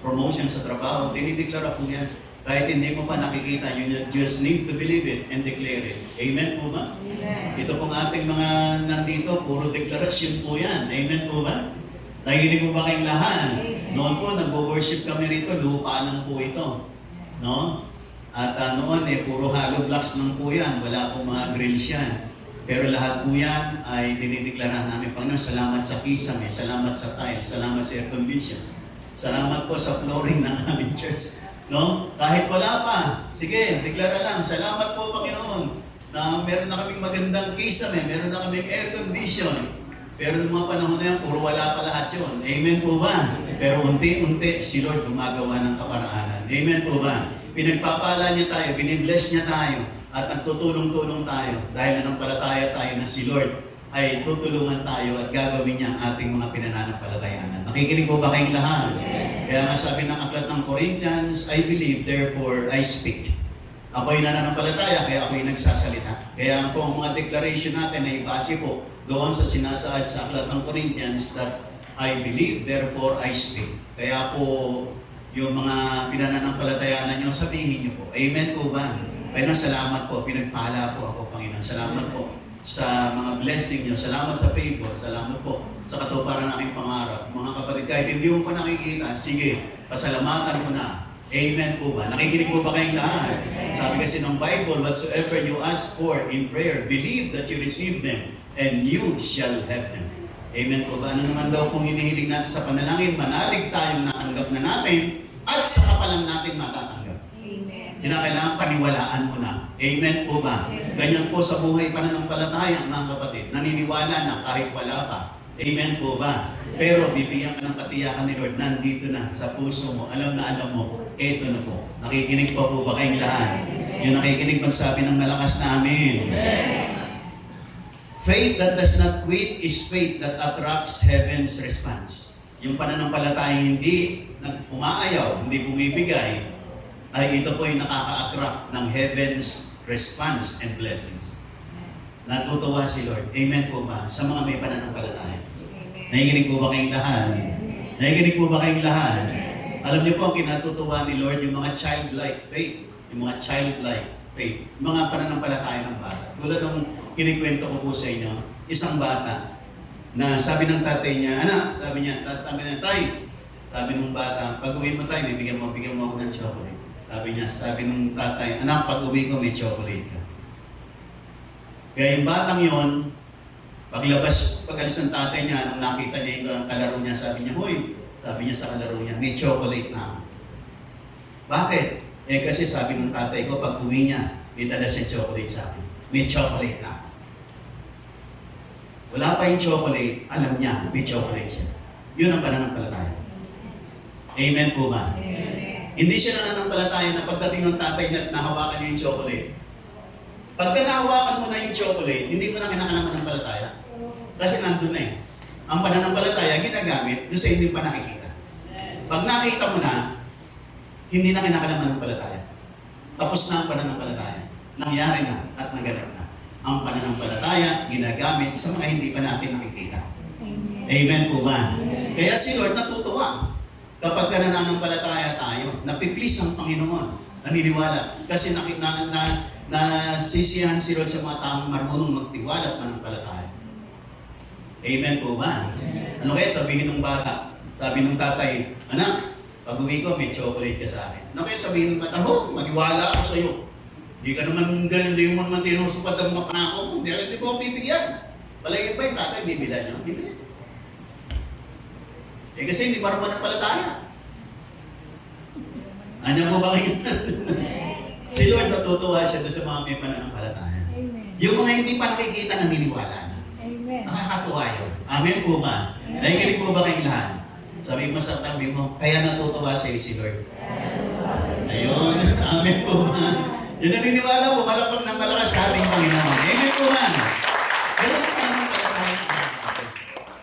promotion sa trabaho. Dinideklara po yan. Kahit hindi mo pa nakikita, you just need to believe it and declare it. Amen po ba? Amen. Ito pong ating mga nandito, puro deklarasyon po yan. Amen po ba? Nahilig mo ba kayong lahat? Noon po, nag-worship kami rito, lupa lang po ito. No? At noon puro hollow blocks lang po yan. Wala pong mga grills yan. Pero lahat po yan ay dinideklara namin. Panginoon, salamat sa kisame, salamat sa tile, salamat sa air condition. Salamat po sa flooring ng aming church. No? Kahit wala pa, sige, deklara lang. Salamat po, Panginoon, na meron na kaming magandang kisame, meron na kaming air condition. Pero noong mga panahon na yan, puro wala pa lahat yun. Amen po ba? Pero unti-unti, si Lord gumagawa ng kaparaanan. Amen po ba? Pinagpapala niya tayo, binibless niya tayo, at nagtutulong-tulong tayo dahil nanampalataya tayo na si Lord ay tutulungan tayo at gagawin niya ang ating mga pinananampalatayanan. Nakikinig po ba kayong lahat? Kaya nga sabi ng aklat ng Corinthians, I believe, therefore I speak. Ako'y nananampalataya, kaya ako'y nagsasalita. Kaya po ang mga declaration natin ay base po doon sa sinasaad sa aklat ng Corinthians that I believe, therefore I speak. Kaya po yung mga pinananampalatayanan nyo, sabihin nyo po. Amen po ba? Panginoon, salamat po. Pinagpala po ako, Panginoon. Salamat po sa mga blessing nyo. Salamat sa favor. Salamat po sa katuparan ng aking pangarap. Mga kapatid, kahit hindi mo pa nakikita, sige, pasalamatan mo na. Amen po ba? Nakikinig po ba kayong lahat? Sabi kasi ng Bible, whatsoever you ask for in prayer, believe that you receive them, and you shall have them. Amen po ba? Ano naman daw kung hinihiling natin sa panalangin, manalig tayong natanggap na natin, at saka pa lang natin matatanggap. Amen. Kinakailangan paniwalaan mo na. Amen po ba? Ganyan po sa buhay pananampalataya, mga kapatid. Naniniwala na kahit wala pa. Amen po ba? Pero bibigyan ka ng katiyakan ni Lord, nandito na sa puso mo. Alam mo, eto na po. Nakikinig pa po ba kayong lahat? Yung nakikinig magsabi ng malakas na amen. Faith that does not quit is faith that attracts heaven's response. Yung pananampalatayang hindi umaayaw, hindi bumibigay, ay ito po yung nakaka-attract ng heaven's response and blessings. Natutuwa si Lord. Amen po ba? Sa mga may pananampalataya. Nakikinig po ba kayong lahat? Nakikinig po ba kayong lahat? Alam niyo po, ang kinatutuwa ni Lord, yung mga childlike faith. Yung mga childlike faith. Yung mga pananampalataya ng bata. Tulad ng kinikwento ko po sa inyo, isang bata na sabi ng tatay niya, anak, sabi niya, tay, sabi ng bata, pag uwi mo tayo, bigyan mo ako ng chocolate. Sabi ng tatay, anak, pag uwi ko, may chocolate ka. Kaya yung batang yon, pagalis ng tatay niya, nung nakita niya yung kalaro niya, sabi niya, hoy, sabi niya sa kalaro niya, may chocolate na ako. Bakit? Kasi sabi ng tatay ko, pag uwi niya, may dala siya chocolate sa akin. May chocolate na ako. Wala pa yung chocolate, alam niya, may chocolate siya. Yun ang pananampalataya. Amen po ba? Amen. Hindi siya nananampalataya na pagdating ng tatay niya at nahawakan niya yung chocolate. Pagka nahawakan mo na yung chocolate, hindi mo na kinakalaman ng palataya. Kasi nandun na eh. Ang pananampalataya ginagamit doon sa hindi pa nakikita. Pag nakita mo na, hindi na kinakalaman ng palataya. Tapos na ang pananampalataya. Nangyari na at naganap na. Ang pananampalataya ginagamit sa mga hindi pa natin nakikita. Amen po ba? Kaya si Lord natutuwa. Kapag ka nananampalataya tayo, napiplis ang Panginoon. Naniniwala. Kasi nasisiyahan si Lord sa mga taong marunong magtiwala at manampalataya. Amen po ba? Ano kaya sabihin ng bata? Sabi ng tatay, anak, pag uwi ko, may chocolate ka sa akin. Ano kaya sabihin ng bata, maniwala ako sa iyo. Hindi ka naman ganun, hindi mo naman tinusupad ang mga panako mo. Hindi po ako bibigyan. Palagi ba yung tatay, bibilan nyo? Hindi. Kasi hindi marunong manampalataya. Anya po ba kayo? Si Lord natutuwa siya doon sa mga may pananampalataya. Yung mga hindi pa nakikita, naniniwala na. Nakakatuwa yun. Amen po ba? Nakikinig po ba kayong lahat? Sabi mo sa tabi mo, kaya natutuwa sa iyo si Lord. Ayun. Amen po ba? Yung naniniwala po, malapag ng malakas sa ating Panginoon. Amen po ba? Ganun ang pananampalataya.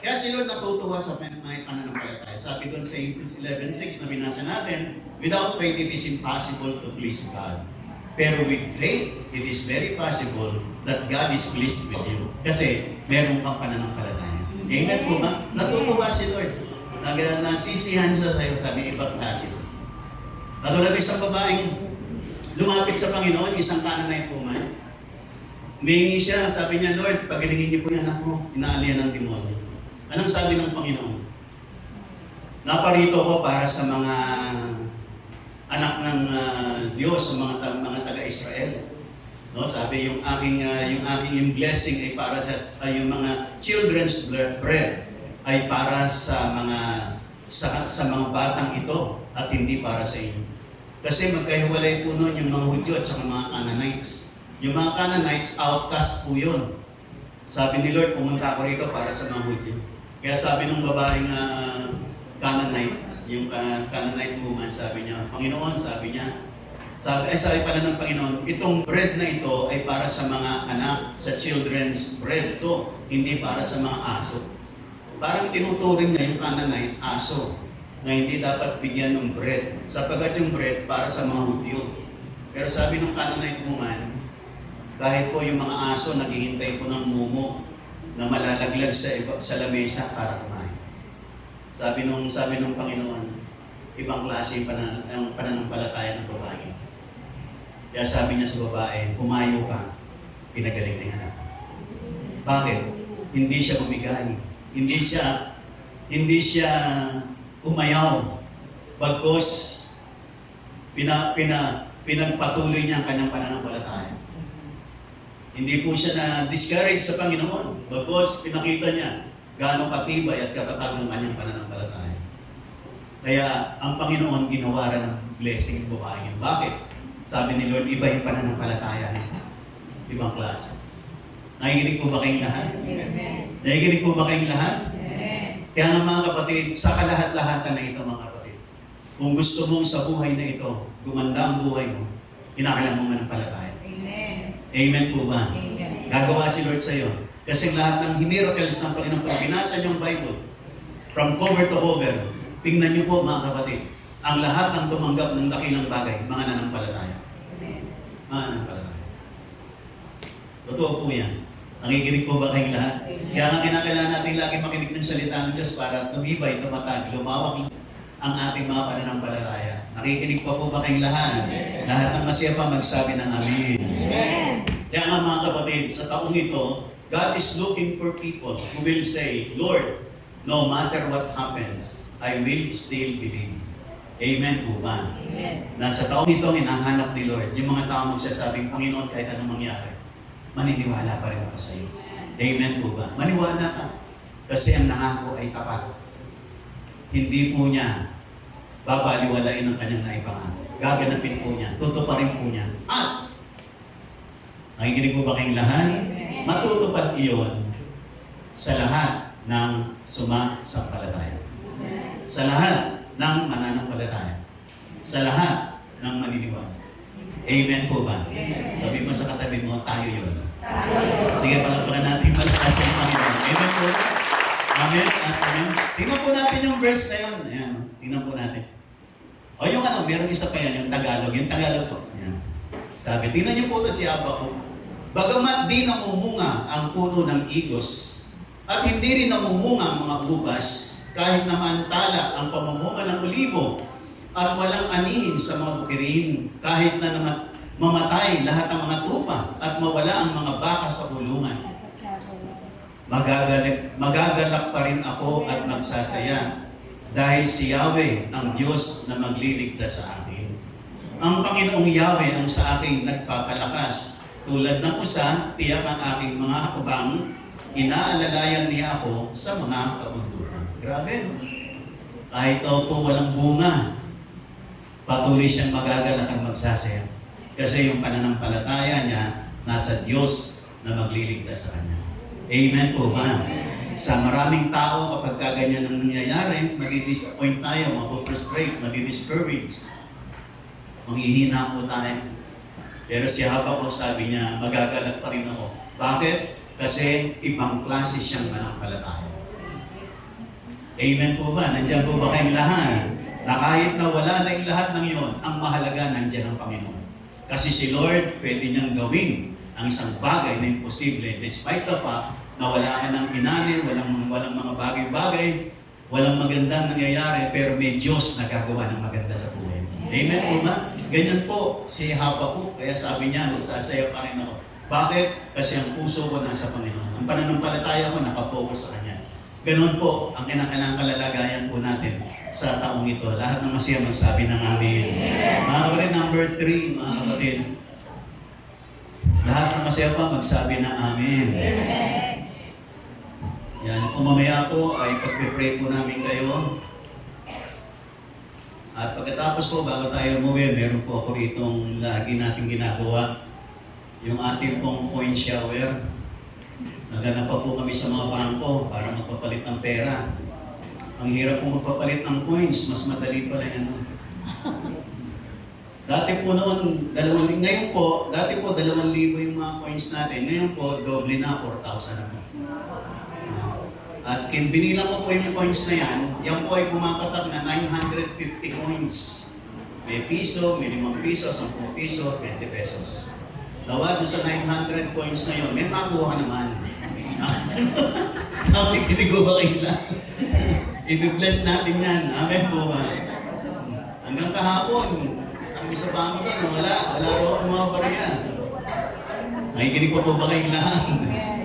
Kaya si Lord natutuwa sa mga pananampalataya. Sabi doon sa Hebrews 11:6 na binasa natin, without faith it is impossible to please God. Pero with faith, it is very possible that God is pleased with you. Kasi meron kang pananampalataya. Amen po ba? Natutuwa si Lord. Nasisihan siya sa'yo, sabi, ibang klase. Katulad isang babaeng lumapit sa Panginoon, isang Canaanite woman. Humingi siya, sabi niya, Lord, pagalingin niyo po yung anak mo, inaalihan ng demonyo. Anong sabi ng Panginoon? Naparito ko para sa mga anak ng Diyos, sa mga taga-Israel. No, sabi yung aking blessing ay para sa yung mga children's bread ay para sa mga batang ito at hindi para sa inyo. Kasi magkahiwalay po noon yung mga Hudyo at saka mga Canaanites. Yung mga Canaanites, outcast po yun. Sabi ni Lord, pumunta ako rito para sa mga Hudyo. Kaya sabi ng babaeng Canaanite, yung Canaanite woman, sabi niya, Panginoon, sabi pala ng Panginoon, itong bread na ito ay para sa mga anak, sa children's bread to, hindi para sa mga aso. Parang tinuturing niya yung Canaanite, aso, na hindi dapat bigyan ng bread, sapagkat yung bread para sa mga Hudyo. Pero sabi ng Canaanite woman, kahit po yung mga aso naghihintay po ng mumo na malalaglag sa lamesa para kumain. Sabi ng Panginoon, ibang klase yung pananampalataya ng babae. Kaya sabi niya sa babae, pumayo ka, pinagaling na yung anak ko. Bakit? Hindi siya bumigay. Hindi siya umayaw. Bagkos, pinagpatuloy niya ang kanyang pananampalataya. Hindi po siya na-discourage sa Panginoon. Bagkos, pinakita niya gaano katibay at katatag ang kanyang pananampalataya. Kaya, ang Panginoon ginawaran ng blessing ng babae niya. Bakit? Sabi ni Lord, iba yung pananampalataya nila. Ibang klase. Nakikinig po ba kayong lahat? Amen. Nakikinig po ba kayong lahat? Amen. Kaya nga mga kapatid, sa kalahat-lahatan na ito mga kapatid, kung gusto mong sa buhay na ito, gumanda ang buhay mo, kinakailangan mo manampalataya. Amen. Amen po ba? Amen. Gagawa si Lord sa iyo. Kasi lahat ng miracles ng Panginoon, pag binasa niyo ang Bible, from cover to cover, tingnan niyo po mga kapatid, ang lahat ng tumanggap ng dakilang bagay, mga nanampalataya. Mga nanampalataya. Totoo po yan. Nakikinig po ba kayong lahat? Kaya nga kinakailangan natin lagi makinig ng salita ng Diyos para tumibay, tumatag, lumawak ang ating mga pananampalataya. Nakikinig pa po ba kayong lahat? Lahat ng masaya pa magsabi ng Amen. Amen. Kaya nga mga kapatid, sa taong ito, God is looking for people who will say, Lord, no matter what happens, I will still believe. Amen po ba? Amen. Nasa taong ito, hinahanap ni Lord, yung mga tao magsasabing, Panginoon, kahit anong mangyari, maniniwala pa rin ako sa iyo. Amen po ba? Maniwala ka. Kasi ang nangako ay tapat. Hindi po niya babaliwalain ang kanyang naipangako. Gaganapin po niya. Tutuparin po niya. At, nakikinig po ba kayong lahat? Amen. Matutupad iyon sa lahat ng sumasampalataya. Sa lahat ng mananampalataya. Sa lahat ng maniniwala. Amen po ba? Amen. Sabi mo sa katabi mo, tayo yun. Sige, palagpakan natin malakasan ng Panginoon. Amen po. Amen at amen. Tingnan po natin yung verse na yun. Ayan, tingnan po natin. O yung merong isa pa yan, yung Tagalog. Yung Tagalog po. Ayan. Sabi, tingnan niyo po ito si Habakkuk. Bagamat di namumunga ang puno ng igos, at hindi rin namumunga ang mga ubas, kahit naman tala ang pamumunga ng olibo, at walang anihin sa mga bukirin, kahit na mamatay lahat ng mga tupa, at mawala ang mga baka sa kulungan. Magagalak pa rin ako at magsasaya, dahil si Yahweh ang Diyos na magliligtas sa akin. Ang Panginoong Yahweh ang sa akin nagpapalakas. Tulad ng usa, tiyak ang aking mga hakbang, inaalalayan niya ako sa mga kabundukan. Grabe, no? Kahit daw po walang bunga, patuloy siyang magagalak at magsasaya. Kasi yung pananampalataya niya, nasa Diyos na magliligtas sa kanya. Amen po ba? Sa maraming tao, kapag kaganyan ang nangyayari, madi-disappoint tayo, mapufrustrate, madi-discouraged. Manghihina po tayo. Pero si Habakkuk sabi niya, magagalak pa rin ako. Bakit? Kasi ibang klase siyang manampalataya. Amen po ba? Nandiyan po ba kayong lahat? Na kahit na wala na yung lahat ng yon, ang mahalaga nandiyan ang Panginoon. Kasi si Lord, pwede niyang gawin ang isang bagay na imposible despite the fact na wala ka ng inanin, walang mga bagay-bagay, walang magandang nangyayari, pero may Diyos na gagawa ng maganda sa buhay mo. Amen po ba? Ganyan po si Habakuk, kaya sabi niya, magsasaya pa rin ako. Bakit? Kasi ang puso ko nasa Panginoon. Ang pananampalataya ko nakapokus sa Kanya. Ganun po ang kinakailangang kalalagayan po natin sa taong ito. Lahat ng masaya magsabi ng amen. Mga kapatid, number 3, mga kapatid. Lahat ng masaya pa magsabi ng amen. Yan, kung mamaya po ay pagpipray po namin kayo. At pagkatapos po, bago tayo umuwi, meron po ako itong lagi natin ginagawa. Yung ating pong point shower. Naghanap pa po kami sa mga bangko para magpapalit ng pera. Ang hirap po magpapalit ng coins, mas madali pala yan. Dati po noon, ngayon po, dati po 2,000 yung mga coins natin. Ngayon po, doble na, 4,000 na po. At binilang ko po yung coins na yan po ay pumapatak na 950 coins. May piso, may 5 piso, 10 piso, 20 pesos. Tawad sa 900 coins na yun, may makuha ka naman. Nakikinig ko ba kayo lang? I-bless natin yan. Amen po ba? Hanggang kahapon, ang isa pa mo doon, wala raw mga barya. Nakikinig po ba kayong lahat?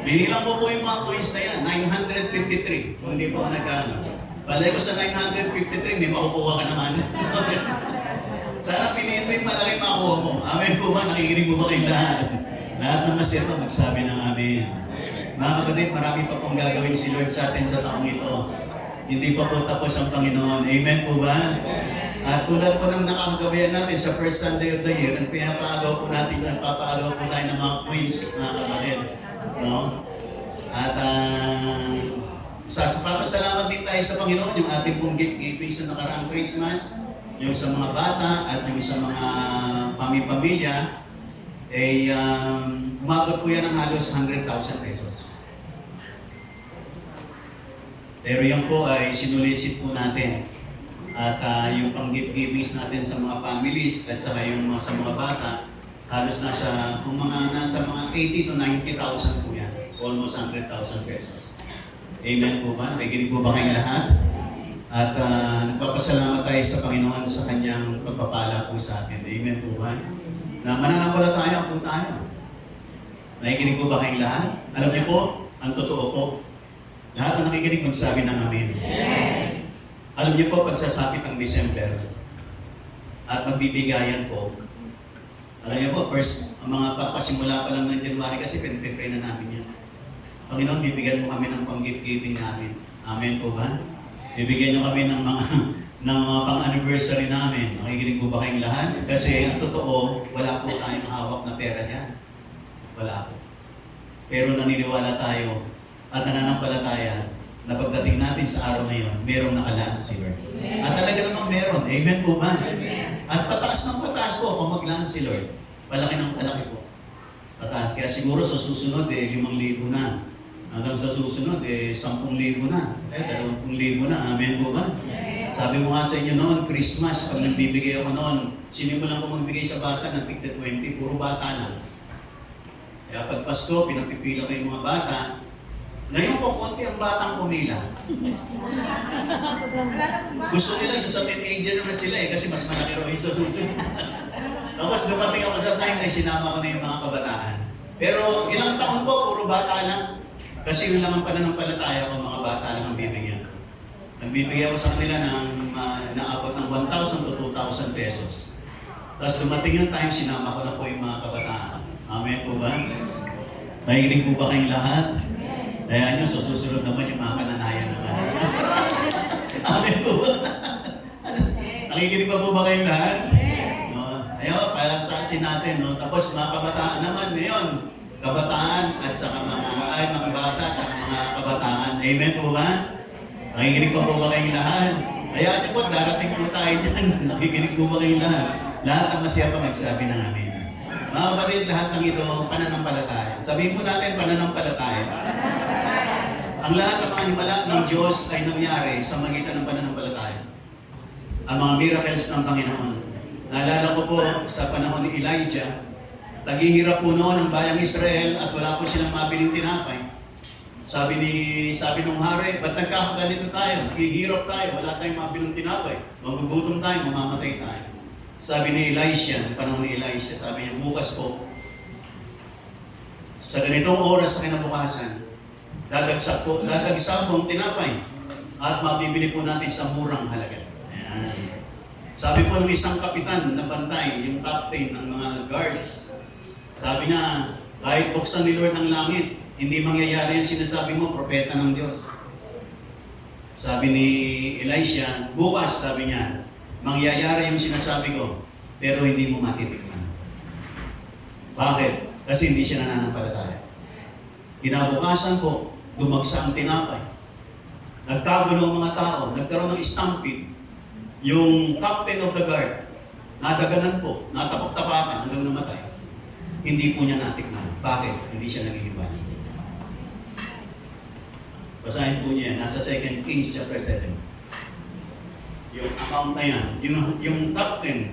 Binilang po yung mga coins na yan, 953. Kung hindi po ako nagkano. Balay ko sa 953, may makukuha ka naman. Sana piliin mo yung malaki makuha mo. Amen po ba? Nakikinig mo ba kayong lahat? Lahat ng masito, magsabi ng amen. Mga kapatid, marami pa pong gagawin si Lord sa atin sa taong ito. Hindi pa po tapos ang Panginoon. Amen po ba? At tulad po ng nakakagawayan natin sa first Sunday of the year, nagpapaagaw po tayo ng mga coins, mga kapatid. No? At papasalamat din tayo sa Panginoon, yung ating pong gift giving sa nakaraang Christmas, yung sa mga bata at yung sa mga pamilya, ay umabot po yan ng halos 100,000 pesos. Pero yan po ay sinulisit po natin. At yung pang-gift givings natin sa mga families at saka yung sa mga bata, halos nasa mga 80 to 90,000 po yan. Almost 100,000 pesos. Amen po ba? Nakikinig po ba kayong lahat? At nagpapasalamat tayo sa Panginoon sa kanyang pagpapala po sa atin. Amen po ba? Na mananampalataya po tayo. Nakikinig po ba kayong lahat? Alam niyo po, ang totoo po, lahat na nakikinig magsabi ng amen. Alam niyo po, pagsasapit ng December at magbibigayan po, alam niyo po, first, ang mga papasimula pa lang ng January kasi pinipray na namin yan. Panginoon, bibigyan mo kami ng pang-gift giving namin. Amen po ba? Bibigyan niyo kami ng mga pang-anniversary namin. Nakikinig po ba kayong lahat? Kasi ang totoo, wala po tayong hawak na pera dyan. Wala po. Pero naniniwala tayo at nananampalataya na pagdating natin sa araw na yun, merong nakalaan si Lord. At talaga namang meron. Amen po ba? At pataas ng pataas po kung maglaan si Lord. Palaki ng palaki po. Pataas. Kaya siguro sa susunod, 5,000 na. Hanggang sa susunod, 10,000 na. 20,000 na. Amen po ba? Sabi mo nga sa inyo noon, Christmas, pag nagbibigay ako noon, sinimulan ko magbigay sa bata ng tigda 20, puro bata lang. Kaya pag Pasko, pinapipila ko yung mga bata. Ngayon po, konti ang batang pumila. Gusto nila doon sa teenager na sila kasi mas malaki raw yung sa susunod. Tapos dumating ako sa time na sinama ko na yung mga kabataan. Pero ilang taon po, puro bata lang. Kasi yun lang ang pananampalataya ko, mga bata lang ang bibigyan. Nagbibigyan ko sa kanila ng naabot ng 1,000 to 2,000 pesos. Tapos dumating yung time, sinama ko na po yung mga kabataan. Amen po ba? Mahilig po ba kayong lahat? Kaya nyo, susunod naman yung mga kananayan naman. Amen po ba? Nakikinig pa po ba kayong lahat? No? Ayaw, patasin natin. No? Tapos mga kabataan naman ngayon. Kabataan at saka mga bata at saka mga kabataan. Amen po ba? Nakikinig pa po ba kayong lahat? Hayaan niyo po, darating po tayo dyan. Nakikinig po ba kayong lahat? Lahat ang masaya pa magsabi ng amin. Mga kapatid, lahat ng ito, pananampalataya. Sabihin po natin, pananampalataya. Ang lahat ng mga himala ng Diyos ay nangyari sa magitan ng pananampalataya. Ang mga miracles ng Panginoon. Naalala ko po sa panahon ni Elijah, naghihirap po noon ang bayang Israel at wala po silang mabiling tinapay. Sabi nung hari, ba't nagkakaganito tayo? Naghihirap tayo, wala tayong mabiling tinapay. Magugutom tayo, mamamatay tayo. Sabi ni Elisha, panahon ni Elisha, sabi niya, bukas po, sa ganitong oras sa kinabukasan, dadagsa po ang tinapay at mabibili po natin sa murang halaga. Ayan. Sabi po ng isang kapitan na bantay, yung captain ng mga guards, sabi niya, kahit buksan ni Lord ng langit, hindi mangyayari yung sinasabi mo, propeta ng Diyos. Sabi ni Elisha, bukas, sabi niya, mangyayari yung sinasabi ko, pero hindi mo matitikman. Bakit? Kasi hindi siya nananampalataya. Kinabukasan po, dumagsa ang tinapay. Nagkagulo ang mga tao, nagkaroon ng stampede. Yung captain of the guard, nadaganan po, natapak-tapakan hanggang namatay. Hindi po niya natikman. Bakit? Hindi siya naghihiwalay. Basahin po niya, nasa 2 Kings chapter 7. Yung account na yan, yung captain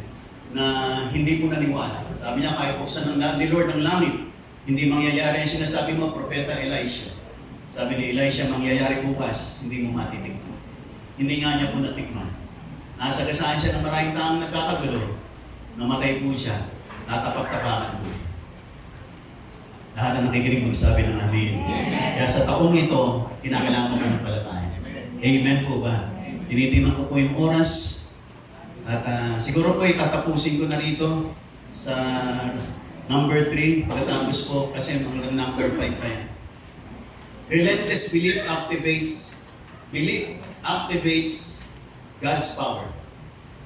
na hindi po naniwala. Sabi niya, kaya buksan ni Lord ng langit, hindi mangyayari ang sinasabi mo, propeta Elisha. Sabi ni Elisha, mangyayari bukas, hindi mo matitikman. Hindi nga niya po natikman. Nasagasaan siya ng maraming taong nagkakagulo. Namatay po siya, natapak-tapakan po siya. Lahat na nakikinig magsabi ng amen. Kaya sa taong ito, kinakailangan mo manampalataya. Amen po ba? Tinitingnan ko po yung oras. At siguro po itatapusin ko na rito sa number 3. Pagkatapos po, kasi hanggang number 5 pa yan. Relentless belief activates God's power.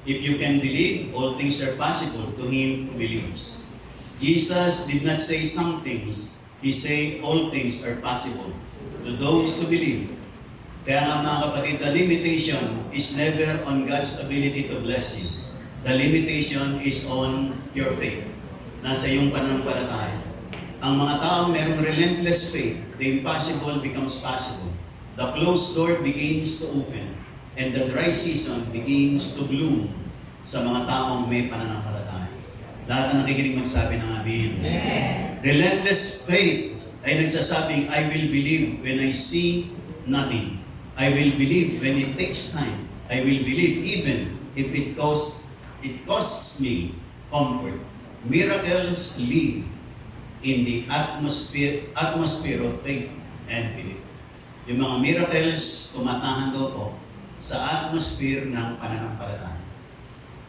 If you can believe, all things are possible to him who believes. Jesus did not say some things. He said all things are possible to those who believe. Kaya nga mga kapatid, the limitation is never on God's ability to bless you. The limitation is on your faith. Nasa iyong pananampalataya. Ang mga taong merong relentless faith, the impossible becomes possible. The closed door begins to open. And the dry season begins to bloom sa mga taong may pananampalataya. Lahat na nakikinig magsabi ng amen. Relentless faith ay nagsasabing, I will believe when I see nothing. I will believe when it takes time. I will believe even if it costs me comfort. Miracles live in the atmosphere of faith and belief. Yung mga miracles, tumatahan daw po sa atmosphere ng pananampalataya.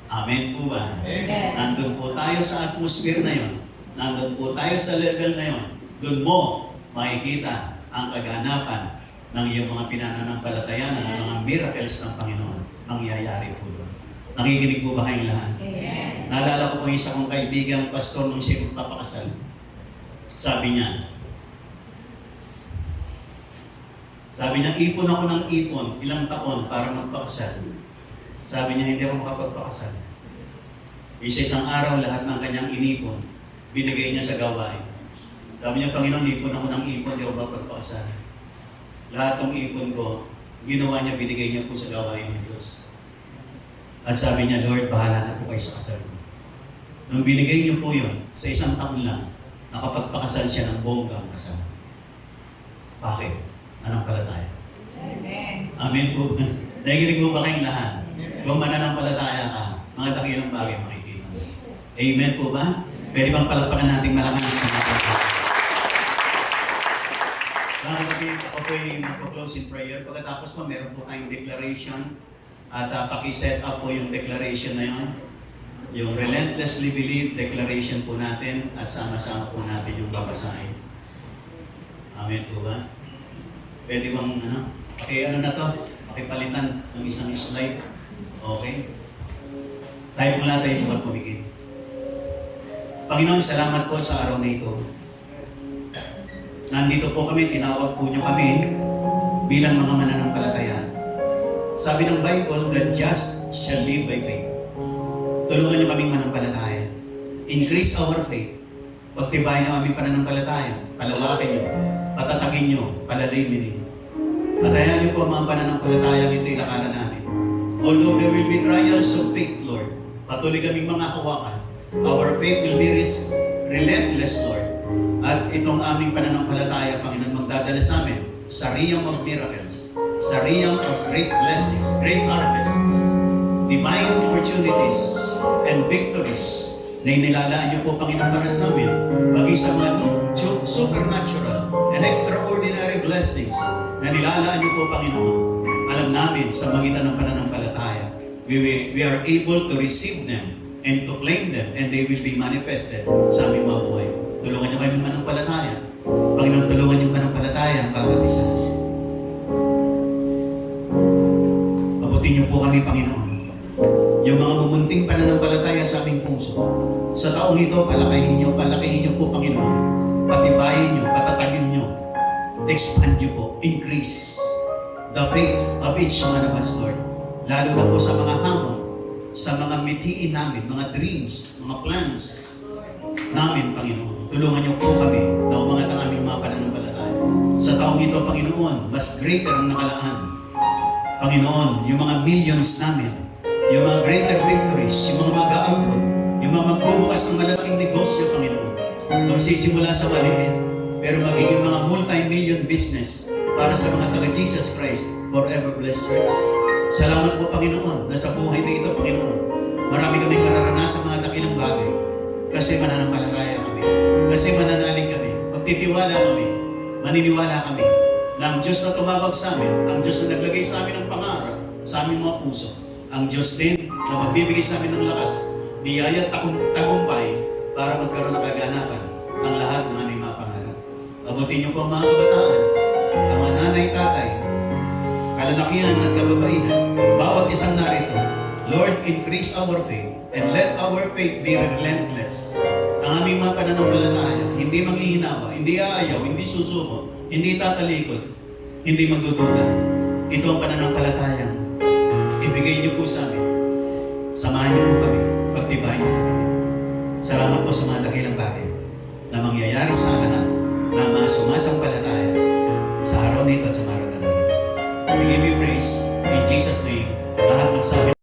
Amen po ba? Amen. Nandun po tayo sa atmosphere na yon. Nandun po tayo sa level na yon. Doon mo makikita ang kaganapan ng iyong mga pinananampalatayanan, ng mga miracles ng Panginoon. Mangyayari po doon. Nakikinig po ba kayong lahat? Amen. Naalala ko po yung isa kong kaibigang pastor nung siya magpapakasal. Sabi niya, ipon ako ng ipon, ilang taon para magpakasal. Sabi niya, hindi ako makapagpakasal. Isang araw, lahat ng kanyang inipon, binigay niya sa gawain. Sabi niya, Panginoon, ipon ako ng ipon, hindi ako makapagpakasal. Lahat ng ipon ko, ginawa niya, binigay niya po sa gawain ng Diyos. At sabi niya, Lord, bahala na po kayo sa kasal ko. Nung binigay niyo po yun, sa isang taon lang, nakapagpakasal siya ng bonggang kasal. Bakit? Anong palataya? Amen. Amen po. Nakikinig mo ba kayong lahat? Kung mananampalataya ka, mga dakilang bagay makikita mo. Amen po ba? Pwede bang palakpakan natin malakas sa mga kapatid? Mga kapatid, ako po yung mag-close in prayer. Pagkatapos po, meron po tayong declaration. At pakiset up po yung declaration na yon. Yung relentlessly believe declaration po natin at sama-sama po natin yung babasahin. Amen po ba? Pwede bang na to? Pakipalitan ng isang slide. Okay? Tayo po lahat tayo bukat pumigil. Panginoon, salamat po sa araw na ito. Nandito po kami, tinawag po nyo kami bilang mga mananampalataya. Sabi ng Bible, the just shall live by faith. Tulungan nyo kaming manampalataya. Increase our faith. Pagtibayin nyo aming pananampalataya. Palawakin nyo. Patatagin nyo. Palalimin nyo. At hayaan niyo po ang mga pananampalatayang ito'y lakaran namin. Although there will be trials of faith, Lord, patuloy kaming mga hawakan. Our faith will be relentless, Lord. At itong aming pananampalataya, Panginoon, magdadala sa amin sa realm of miracles, sa realm of great blessings, great harvests, divine opportunities, and victories na inilalaan niyo po, Panginoon, para sa amin, pag sa mga supernatural and extraordinary blessings na nilalaan niyo po, Panginoon. Alam namin sa magitan ng pananampalataya, we are able to receive them and to claim them, and they will be manifested sa aming mga buhay. Tulungan niyo kami manampalataya. Panginoon, tulungan niyo manampalataya ang bawat isa. Abutin niyo po kami, Panginoon. Yung mga mumunting pananampalataya sa aming puso. Sa taong ito, palakihin niyo po, Panginoon. Patibayin niyo, patatagin niyo. Expand niyo po, increase the faith of each one of us, Lord. Lalo na po sa mga hamon, sa mga mitiin namin, mga dreams, mga plans namin, Panginoon. Tulungan niyo po kami na umangat ang aming mga pananampalataya. Sa taong ito, Panginoon, mas greater ang nakalaan. Panginoon, yung mga millions namin, yung mga greater victories, yung mga mag-a-abroad, yung mga magbubukas ng malalaking negosyo, Panginoon. Magsisimula sa maliit, pero magiging mga multi-million business para sa mga taga-Jesus Christ forever blessed church. Salamat po, Panginoon, na sa buhay na ito, Panginoon, marami kaming mararanasan mga dakilang bagay kasi mananampalataya kami, kasi mananalig kami, magtitiwala kami, maniniwala kami na ang Diyos na tumawag sa amin, ang Diyos na naglagay sa amin ng pangarap sa aming mga puso, ang Diyos din na magbibigay sa amin ng lakas, biyaya at tagumpay para magkaroon ng kaganapan ang lahat ng aming mga pangarap. Abutin niyo po ang mga kabataan, ang mga nanay, tatay, kalalakihan at kababaihan, bawat isang narito. Lord, increase our faith and let our faith be relentless. Ang aming mga pananampalataya, hindi manghihinawa, hindi aayaw, hindi susuko, hindi tatalikod, hindi magdududa. Ito ang pananampalatayang ibigay niyo po sa amin. Samahan niyo po kami, pagtibayin niyo po kami. Salamat po sa mga dakilang bagay na mangyayari sa lahat na mga sumasampalataya sa araw nito at sa araw na darating. We give you praise in Jesus' name. Lahat ng sabi